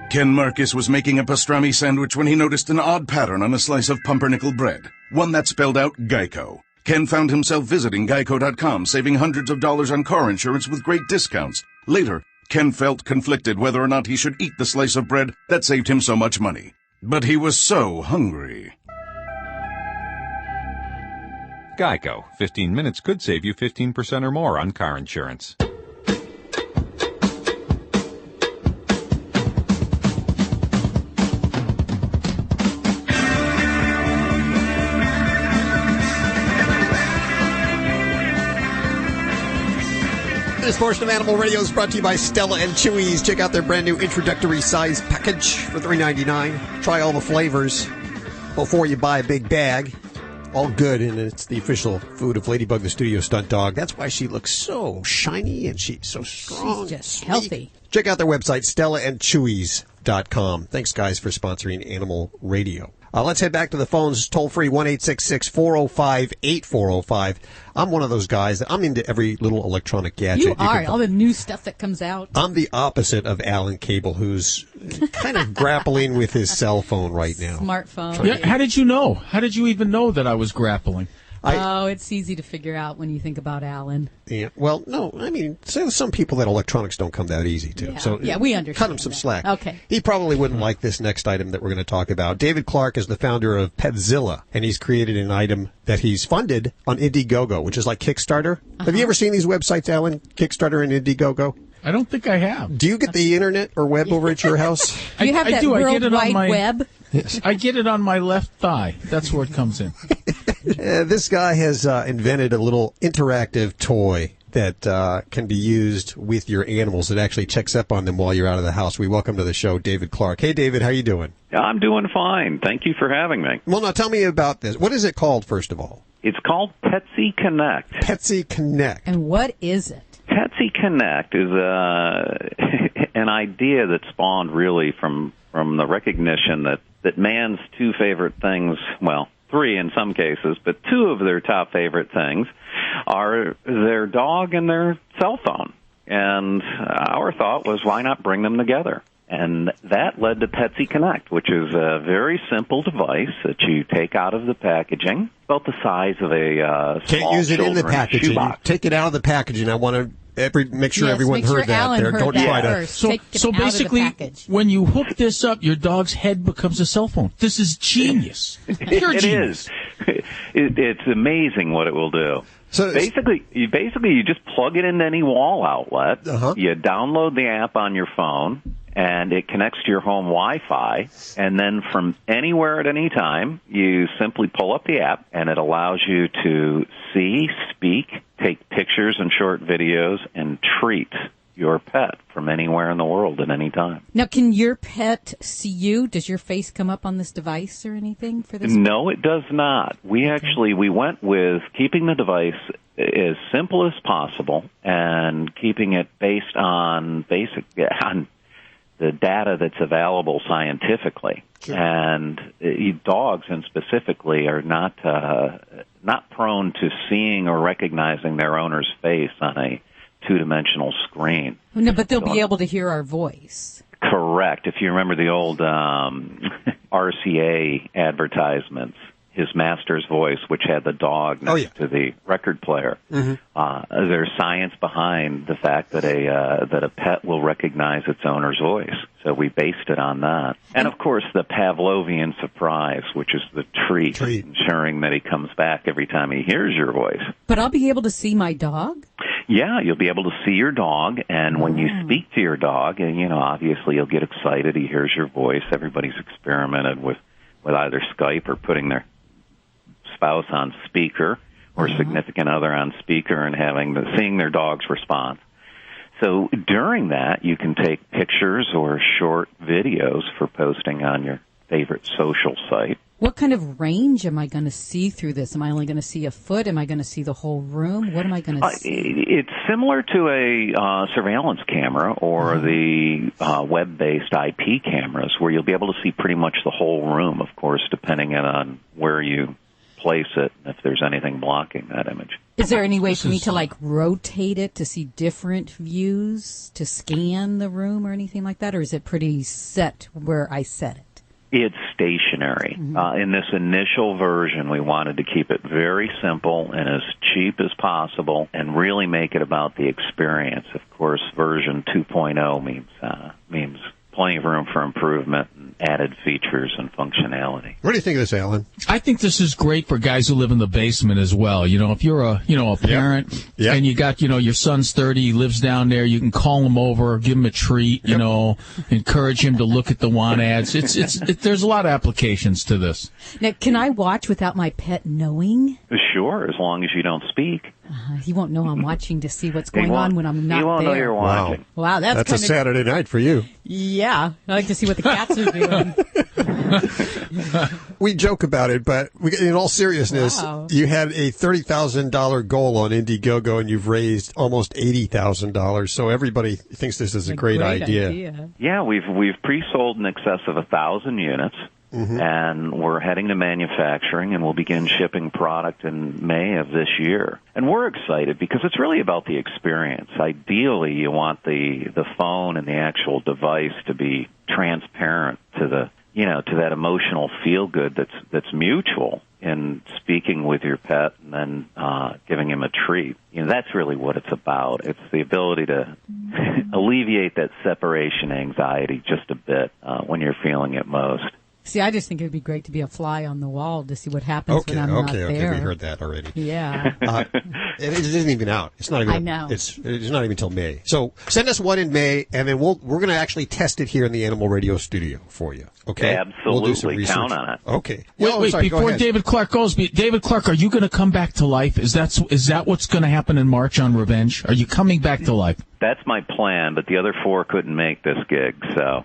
Ken Marcus was making a pastrami sandwich when he noticed an odd pattern on a slice of pumpernickel bread, one that spelled out Geico. Ken found himself visiting Geico.com, saving hundreds of dollars on car insurance with great discounts. Later, Ken felt conflicted whether or not he should eat the slice of bread that saved him so much money. But he was so hungry. Geico. 15 minutes could save you 15% or more on car insurance. This portion of Animal Radio is brought to you by Stella and Chewy's. Check out their brand new introductory size package for $3.99. Try all the flavors before you buy a big bag. All good, and it's the official food of Ladybug, the studio stunt dog. That's why she looks so shiny and she's so strong. She's just healthy. Check out their website, StellaandChewy's.com. Thanks, guys, for sponsoring Animal Radio. Let's head back to the phones. Toll free 1-866-405-8405. I'm one of those guys that I'm into every little electronic gadget. You are. All the new stuff that comes out. I'm the opposite of Alan Cable, who's kind of grappling with his cell phone right now. Smartphone. Yeah, how did you know? How did you even know that I was grappling? It's easy to figure out when you think about Alan. Yeah. Well, no, I mean, there's some people that electronics don't come that easy to. Yeah, so we understand. Cut him some slack. Okay. He probably wouldn't like this next item that we're going to talk about. David Clark is the founder of Petzilla, and he's created an item that he's funded on Indiegogo, which is like Kickstarter. Have you ever seen these websites, Alan? Kickstarter and Indiegogo? I don't think I have. Do you get the internet or web over at your house? You have that World Wide Web? Yes. I get it on my left thigh. That's where it comes in. This guy has invented a little interactive toy that can be used with your animals. It actually checks up on them while you're out of the house. We welcome to the show David Clark. Hey, David, how you doing? I'm doing fine. Thank you for having me. Well, now tell me about this. What is it called, first of all? It's called Petsy Connect. Petsy Connect. And what is it? Petsy Connect is an idea that spawned really from the recognition that man's two favorite things, well, three in some cases, but two of their top favorite things are their dog and their cell phone. And our thought was, why not bring them together? And that led to Petsy Connect, which is a very simple device that you take out of the packaging, about the size of a Can't small use it in the children's packaging. shoebox. Take it out of the packaging. I want to make sure everyone heard that Alan there. heard Don't that try to. first. So Take it out of the basically, package. when you hook this up, your dog's head becomes a cell phone. This is genius. Pure It genius. is. It's amazing what it will do. So basically, you just plug it into any wall outlet. You download the app on your phone, and it connects to your home Wi-Fi. And then from anywhere at any time, you simply pull up the app, and it allows you to see, speak, take pictures and short videos, and treat your pet from anywhere in the world at any time. Now, can your pet see you? Does your face come up on this device or anything for this? No, it does not. We went with keeping the device as simple as possible and keeping it based on the data that's available scientifically. Sure. And dogs, and specifically, are not prone to seeing or recognizing their owner's face on a two-dimensional screen. No, but they'll be able to hear our voice. Correct. If you remember the old RCA advertisements, his master's voice, which had the dog next to the record player. Mm-hmm. There's science behind the fact that a pet will recognize its owner's voice. So we based it on that. And, of course, the Pavlovian surprise, which is the treat, ensuring that he comes back every time he hears your voice. But I'll be able to see my dog? Yeah, you'll be able to see your dog, and when you speak to your dog, and, obviously you'll get excited. He hears your voice. Everybody's experimented with either Skype or putting their spouse on speaker or significant other on speaker and seeing their dog's response. So during that, you can take pictures or short videos for posting on your favorite social site. What kind of range am I going to see through this? Am I only going to see a foot? Am I going to see the whole room? What am I going to see? It's similar to a surveillance camera or the web-based IP cameras, where you'll be able to see pretty much the whole room, of course, depending on where you place it and if there's anything blocking that image. Is there any way for me to, like, rotate it to see different views, to scan the room or anything like that? Or is it pretty set where I set it? It's stationary. In this initial version, we wanted to keep it very simple and as cheap as possible and really make it about the experience. Of course, version 2.0 means plenty of room for improvement and added features and functionality. What do you think of this, Alan? I think this is great for guys who live in the basement as well. You know, if you're a parent and you got, your son's 30, he lives down there, you can call him over, give him a treat, encourage him to look at the want ads. There's a lot of applications to this. Now, can I watch without my pet knowing? Sure, as long as you don't speak. He won't know I'm watching to see what's going on when I'm not there. He won't know you're watching. Wow, that's a Saturday night for you. Yeah, I like to see what the cats are doing. We joke about it, but in all seriousness, you had a $30,000 goal on Indiegogo, and you've raised almost $80,000. So everybody thinks this is a great idea. Yeah, we've pre-sold in excess of 1,000 units. And we're heading to manufacturing, and we'll begin shipping product in May of this year. And we're excited because it's really about the experience. Ideally, you want the phone and the actual device to be transparent to to that emotional feel-good that's mutual in speaking with your pet and then giving him a treat. That's really what it's about. It's the ability to alleviate that separation anxiety just a bit when you're feeling it most. See, I just think it would be great to be a fly on the wall to see what happens when I'm not there. Okay, we heard that already. Yeah. It isn't even out. It's not even. I know. It's not even till May. So send us one in May, and then we're going to actually test it here in the Animal Radio studio for you. Okay. Absolutely. We'll do some research. Count on it. Okay. Wait, before David Clark goes, David Clark, are you going to come back to life? Is that what's going to happen in March on Revenge? Are you coming back to life? That's my plan, but the other four couldn't make this gig, so.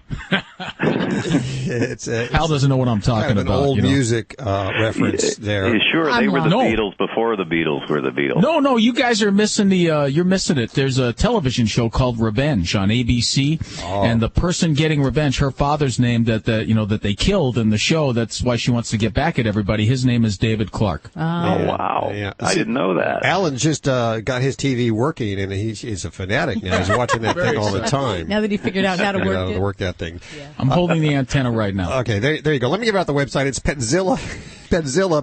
Hal doesn't know what I'm talking kind of about. An old music reference there. Sure, they were the Beatles before the Beatles were the Beatles. No, you guys are missing you're missing it. There's a television show called Revenge on ABC, and the person getting revenge, her father's name that they killed in the show. That's why she wants to get back at everybody. His name is David Clark. Oh, wow. Yeah. I didn't know that. Alan's just got his TV working, and he's a fanatic now. He's watching that thing all the time. Now that he figured out how to work that thing. Yeah. I'm holding the antenna right now. Okay, there you go. Let me give out the website. It's Petzilla, Petzilla,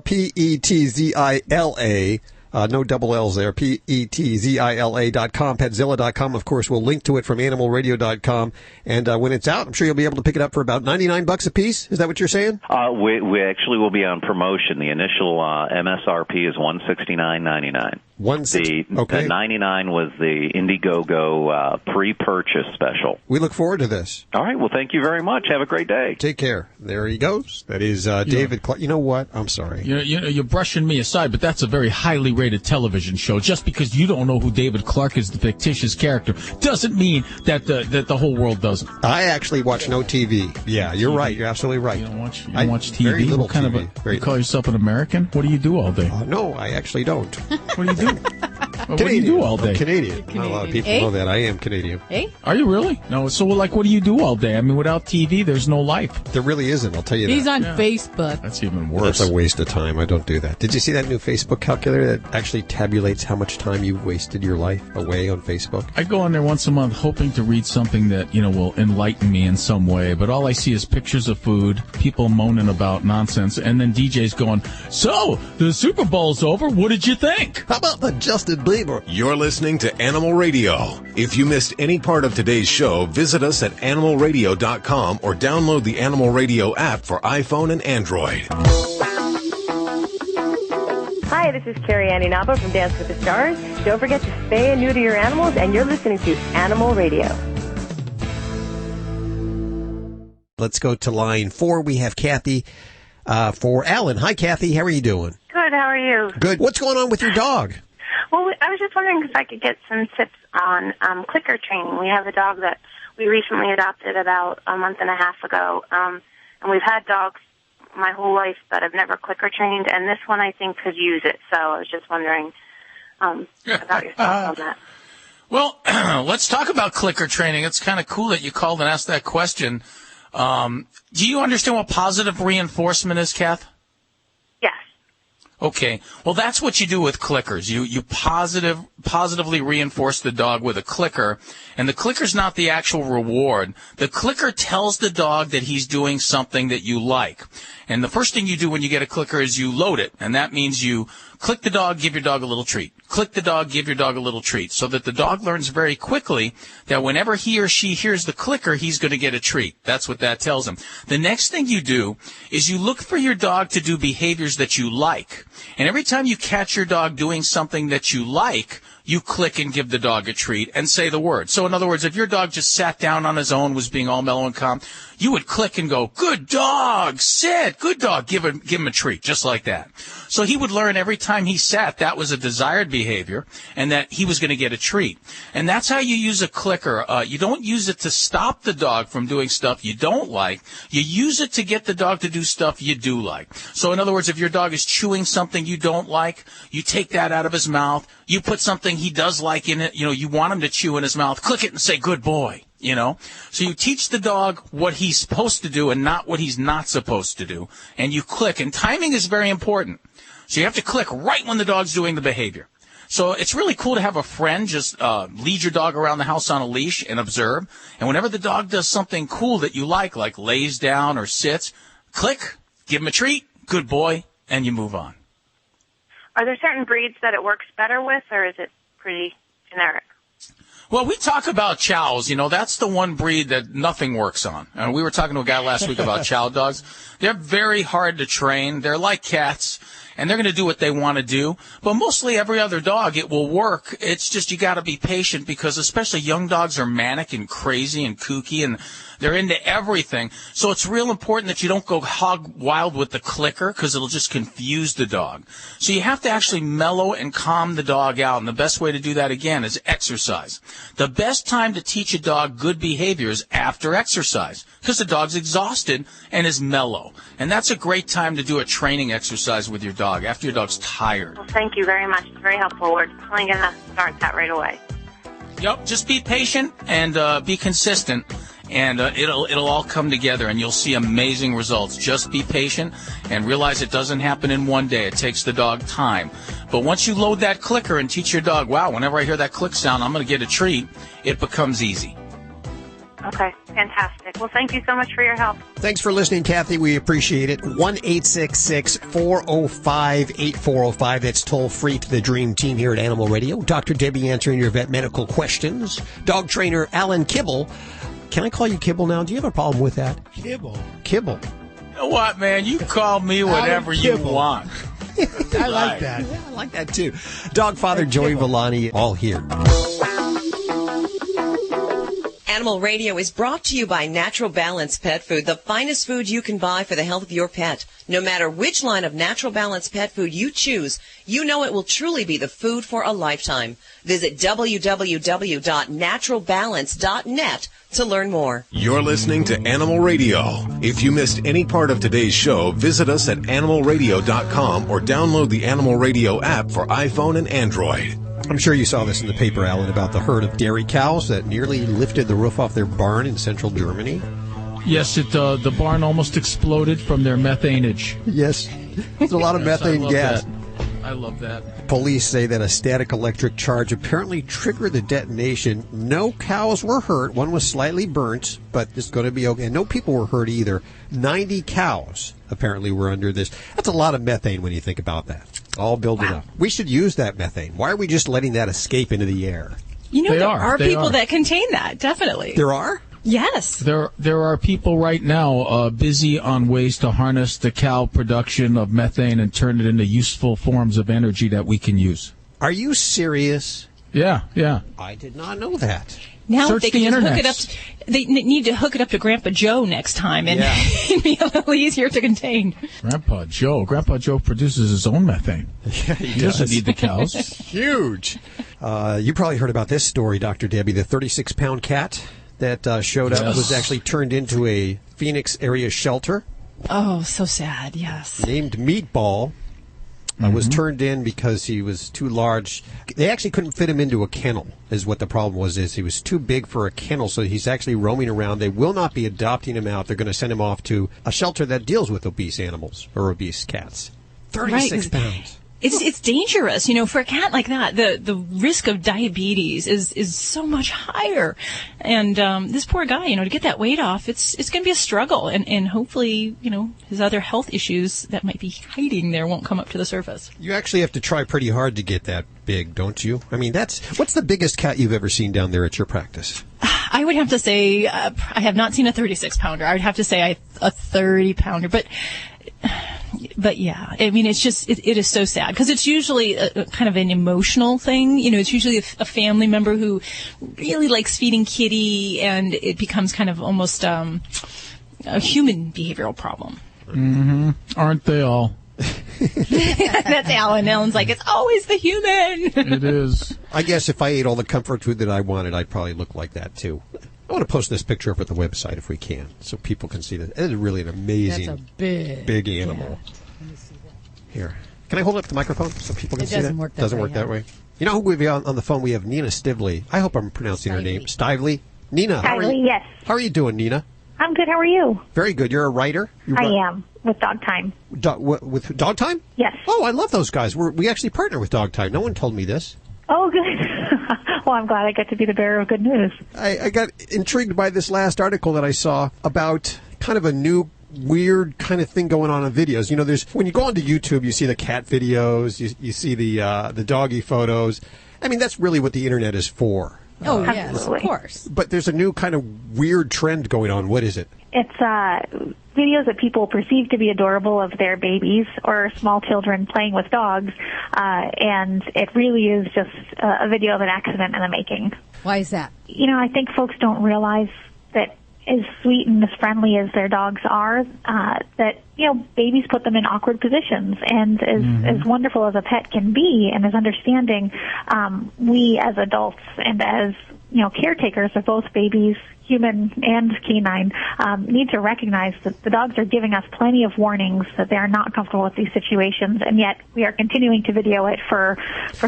no double L's there, Petzilla.com, Petzilla.com. Of course, we'll link to it from animalradio.com. And when it's out, I'm sure you'll be able to pick it up for about $99 a piece. Is that what you're saying? We actually will be on promotion. The initial MSRP is $169.99. The 99 was the Indiegogo pre-purchase special. We look forward to this. All right. Well, thank you very much. Have a great day. Take care. There he goes. That is David Clark. You know what? I'm sorry. You're brushing me aside, but that's a very highly rated television show. Just because you don't know who David Clark is, the fictitious character, doesn't mean that the whole world doesn't. I actually watch no TV. Yeah, you're right. You're absolutely right. You don't watch TV? Very little what kind TV. You call yourself an American? What do you do all day? No, I actually don't. What do you do? What do you do all day? I'm Canadian. Not a lot of people know that. I am Canadian. Are you really? No. So, what do you do all day? I mean, without TV, there's no life. There really isn't. I'll tell you that. He's on Facebook. That's even worse. That's a waste of time. I don't do that. Did you see that new Facebook calculator that actually tabulates how much time you've wasted your life away on Facebook? I go on there once a month hoping to read something that, will enlighten me in some way, but all I see is pictures of food, people moaning about nonsense, and then DJs going, so, the Super Bowl's over, what did you think? How about the Justin Bieber? You're listening to Animal Radio. If you missed any part of today's show, visit us at animalradio.com or download the Animal Radio app for iPhone and Android. Hi, this is Carrie Ann Inaba from Dance with the Stars. Don't forget to spay and neuter your animals, and you're listening to Animal Radio. Let's go to line 4. We have Kathy for Alan. Hi, Kathy. How are you doing? Good. How are you? Good. What's going on with your dog? Well, I was just wondering if I could get some tips on clicker training. We have a dog that we recently adopted about a month and a half ago, and we've had dogs my whole life, but I've never clicker trained, and this one I think could use it. So I was just wondering about your thoughts on that. Well, let's talk about clicker training. It's kind of cool that you called and asked that question. Do you understand what positive reinforcement is, Kath? Yes. Okay. Well, that's what you do with clickers. You positively reinforce the dog with a clicker, and the clicker's not the actual reward. The clicker tells the dog that he's doing something that you like. And the first thing you do when you get a clicker is you load it, and that means you click the dog, give your dog a little treat. Click the dog, give your dog a little treat, so that the dog learns very quickly that whenever he or she hears the clicker, he's going to get a treat. That's what that tells him. The next thing you do is you look for your dog to do behaviors that you like. And every time you catch your dog doing something that you like, you click and give the dog a treat and say the word. So in other words, if your dog just sat down on his own, was being all mellow and calm, you would click and go, good dog, sit, good dog, give him a treat, just like that. So he would learn every time he sat that was a desired behavior and that he was going to get a treat. And that's how you use a clicker. You don't use it to stop the dog from doing stuff you don't like. You use it to get the dog to do stuff you do like. So in other words, if your dog is chewing something you don't like, you take that out of his mouth, you put something he does like in it, you want him to chew in his mouth, click it and say, good boy. So you teach the dog what he's supposed to do and not what he's not supposed to do. And you click. And timing is very important. So you have to click right when the dog's doing the behavior. So it's really cool to have a friend just lead your dog around the house on a leash and observe. And whenever the dog does something cool that you like lays down or sits, click, give him a treat, good boy, and you move on. Are there certain breeds that it works better with, or is it pretty generic? Well, we talk about chows. That's the one breed that nothing works on. And we were talking to a guy last week about chow dogs. They're very hard to train. They're like cats, and they're going to do what they want to do. But mostly every other dog, it will work. It's just you got to be patient because especially young dogs are manic and crazy and kooky, and they're into everything. So it's real important that you don't go hog wild with the clicker because it'll just confuse the dog. So you have to actually mellow and calm the dog out. And the best way to do that, again, is exercise. The best time to teach a dog good behavior is after exercise because the dog's exhausted and is mellow. And that's a great time to do a training exercise with your dog after your dog's tired. Well, thank you very much. It's very helpful. We're definitely going to start that right away. Yep, just be patient and be consistent. And it'll all come together, and you'll see amazing results. Just be patient and realize it doesn't happen in one day. It takes the dog time. But once you load that clicker and teach your dog, wow, whenever I hear that click sound, I'm going to get a treat, it becomes easy. Okay, fantastic. Well, thank you so much for your help. Thanks for listening, Kathy. We appreciate it. 1-866-405-8405. That's toll free to the Dream Team here at Animal Radio. Dr. Debbie answering your vet medical questions. Dog trainer Alan Kibble. Can I call you Kibble now? Do you have a problem with that? Kibble. Kibble. You know what, man? You call me whatever you want. I like that. Yeah, I like that, too. Dog father Joey Villani, all here. Animal Radio is brought to you by Natural Balance Pet Food, the finest food you can buy for the health of your pet. No matter which line of Natural Balance Pet Food you choose, you know it will truly be the food for a lifetime. Visit www.naturalbalance.net to learn more. You're listening to Animal Radio. If you missed any part of today's show, visit us at animalradio.com or download the Animal Radio app for iPhone and Android. I'm sure you saw this in the paper, Alan, about the herd of dairy cows that nearly lifted the roof off their barn in central Germany. Yes, the barn almost exploded from their methaneage. Yes, there's a lot of methane gas. I love that. Police say that a static electric charge apparently triggered the detonation. No cows were hurt. One was slightly burnt, but it's going to be okay. And no people were hurt either. 90 cows apparently were under this. That's a lot of methane when you think about that. All building up. We should use that methane. Why are we just letting that escape into the air? There are people that contain that, definitely. There are? Yes. There are people right now busy on ways to harness the cow production of methane and turn it into useful forms of energy that we can use. Are you serious? Yeah, yeah. I did not know that. Now Search they can the just internet. hook it up. They need to hook it up to Grandpa Joe next time, and it'd be a little easier to contain. Grandpa Joe produces his own methane. Yeah, he doesn't need the cows. Huge. You probably heard about this story, Dr. Debbie. The 36-pound cat that showed up was actually turned into a Phoenix area shelter. Oh, so sad. Yes. Named Meatball. Was turned in because he was too large. They actually couldn't fit him into a kennel, is what the problem was. Is he was too big for a kennel, so he's actually roaming around. They will not be adopting him out. They're going to send him off to a shelter that deals with obese animals or obese cats. 36 pounds. It's dangerous, for a cat like that. The risk of diabetes is so much higher, and this poor guy, to get that weight off, it's going to be a struggle, and hopefully, his other health issues that might be hiding there won't come up to the surface. You actually have to try pretty hard to get that big, don't you? I mean, what's the biggest cat you've ever seen down there at your practice? I would have to say I have not seen a 36-pounder. I would have to say a 30-pounder, But yeah, I mean, it's just, it is so sad because it's usually a kind of an emotional thing. It's usually a family member who really likes feeding kitty, and it becomes kind of almost a human behavioral problem. Mm-hmm. Aren't they all? That's Alan. Alan's like, it's always the human. It is. I guess if I ate all the comfort food that I wanted, I'd probably look like that too. I want to post this picture up at the website if we can, so people can see that. It is really an amazing, That's a big animal. Yeah. Let me see that. Here, can I hold up the microphone so people can see that? It doesn't work that way. You know who we have on the phone? We have Nina Stively. I hope I'm pronouncing her name. Stively. Nina. Stively, yes. How are you doing, Nina? I'm good. How are you? Very good. You're a writer? I am, with Dog Time. With Dog Time? Yes. Oh, I love those guys. We actually partner with Dog Time. No one told me this. Oh, good. Well, I'm glad I get to be the bearer of good news. I got intrigued by this last article that I saw about kind of a new weird kind of thing going on videos. There's when you go onto YouTube, you see the cat videos, you see the doggy photos. I mean, that's really what the internet is for. Oh, yes, of course. But there's a new kind of weird trend going on. What is it? It's videos that people perceive to be adorable of their babies or small children playing with dogs, and it really is just a video of an accident in the making. Why is that? I think folks don't realize that as sweet and as friendly as their dogs are, that, babies put them in awkward positions. And as wonderful as a pet can be and as understanding, we as adults and as, caretakers of both babies, human and canine, need to recognize that the dogs are giving us plenty of warnings that they are not comfortable with these situations, and yet we are continuing to video it for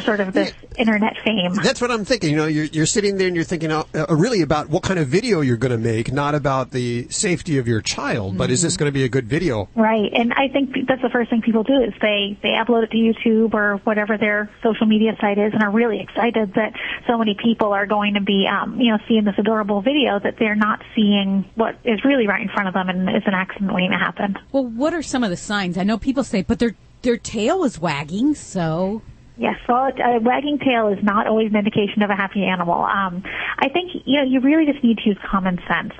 sort of this internet fame. That's what I'm thinking. You're sitting there and you're thinking really about what kind of video you're going to make, not about the safety of your child, but is this going to be a good video? Right, and I think that's the first thing people do is they upload it to YouTube or whatever their social media site is and are really excited that so many people are going to be, seeing this adorable video that they're not seeing what is really right in front of them and is an accident waiting to happen. Well, what are some of the signs? I know people say, but their tail is wagging, so... Yes, well, a wagging tail is not always an indication of a happy animal. I think, you really just need to use common sense.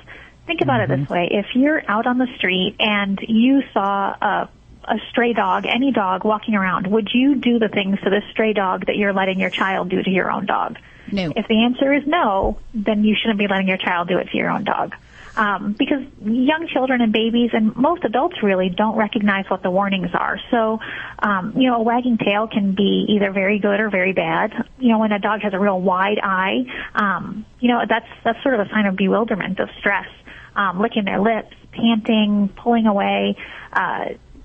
Think about it this way. If you're out on the street and you saw a stray dog, any dog walking around, would you do the things to this stray dog that you're letting your child do to your own dog? No. If the answer is no, then you shouldn't be letting your child do it to your own dog. Because young children and babies and most adults really don't recognize what the warnings are. So, a wagging tail can be either very good or very bad. When a dog has a real wide eye, that's sort of a sign of bewilderment, of stress. Licking their lips, panting, pulling away.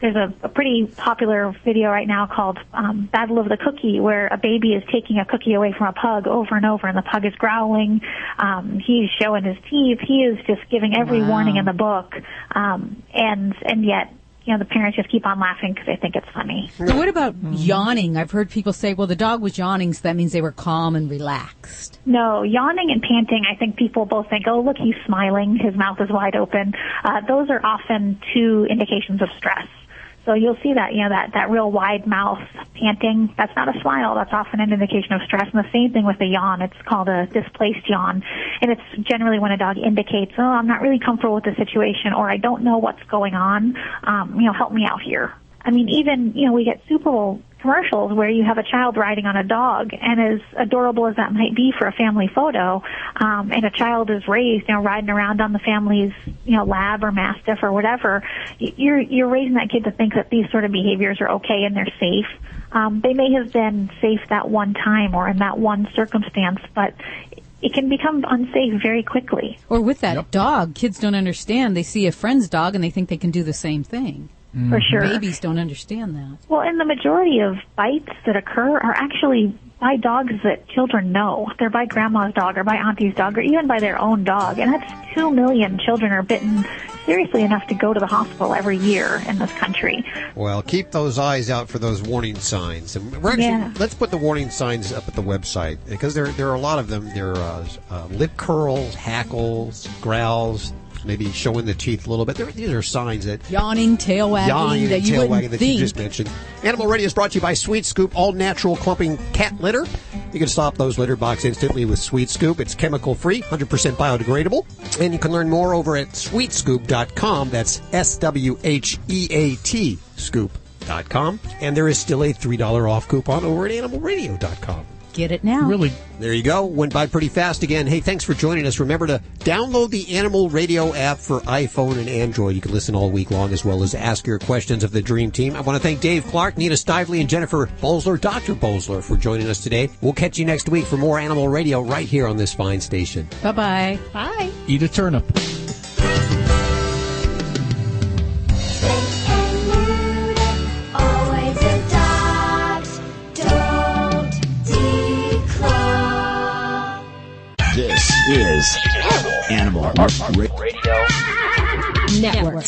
There's a pretty popular video right now called Battle of the Cookie, where a baby is taking a cookie away from a pug over and over, and the pug is growling. He's showing his teeth. He is just giving every warning in the book, and yet, the parents just keep on laughing because they think it's funny. So what about yawning? I've heard people say, well, the dog was yawning, so that means they were calm and relaxed. No, yawning and panting, I think people both think, oh, look, he's smiling, his mouth is wide open. Those are often two indications of stress. So you'll see that, that real wide mouth panting, that's not a smile. That's often an indication of stress. And the same thing with the yawn. It's called a displaced yawn. And it's generally when a dog indicates, oh, I'm not really comfortable with the situation, or I don't know what's going on. Help me out here. I mean, even, we get Super Bowl commercials where you have a child riding on a dog, and as adorable as that might be for a family photo, and a child is raised, riding around on the family's, lab or mastiff or whatever, you're raising that kid to think that these sort of behaviors are okay and they're safe. They may have been safe that one time or in that one circumstance, but it can become unsafe very quickly. Or with that dog, kids don't understand. They see a friend's dog and they think they can do the same thing. For sure. Babies don't understand that. Well, and the majority of bites that occur are actually by dogs that children know. They're by grandma's dog or by auntie's dog or even by their own dog. And that's 2 million children are bitten seriously enough to go to the hospital every year in this country. Well, keep those eyes out for those warning signs. And let's put the warning signs up at the website, because there are a lot of them. There are lip curls, hackles, growls, maybe showing the teeth a little bit. These are signs that... Yawning, tail wagging that you wouldn't think. You just mentioned. Animal Radio is brought to you by Sweet Scoop, all-natural clumping cat litter. You can stop those litter box instantly with Sweet Scoop. It's chemical-free, 100% biodegradable. And you can learn more over at sweetscoop.com. That's SWHEAT scoop.com. And there is still a $3 off coupon over at animalradio.com. Get it now. Really? There you go. Went by pretty fast again. Hey, thanks for joining us. Remember to download the Animal Radio app for iPhone and Android. You can listen all week long, as well as ask your questions of the Dream Team. I want to thank Dave Clark, Nina Stively, and Jennifer Bolsler, Dr. Bolsler, for joining us today. We'll catch you next week for more Animal Radio right here on this fine station. Bye-bye. Bye. Eat a turnip. This is Animal Radio Network.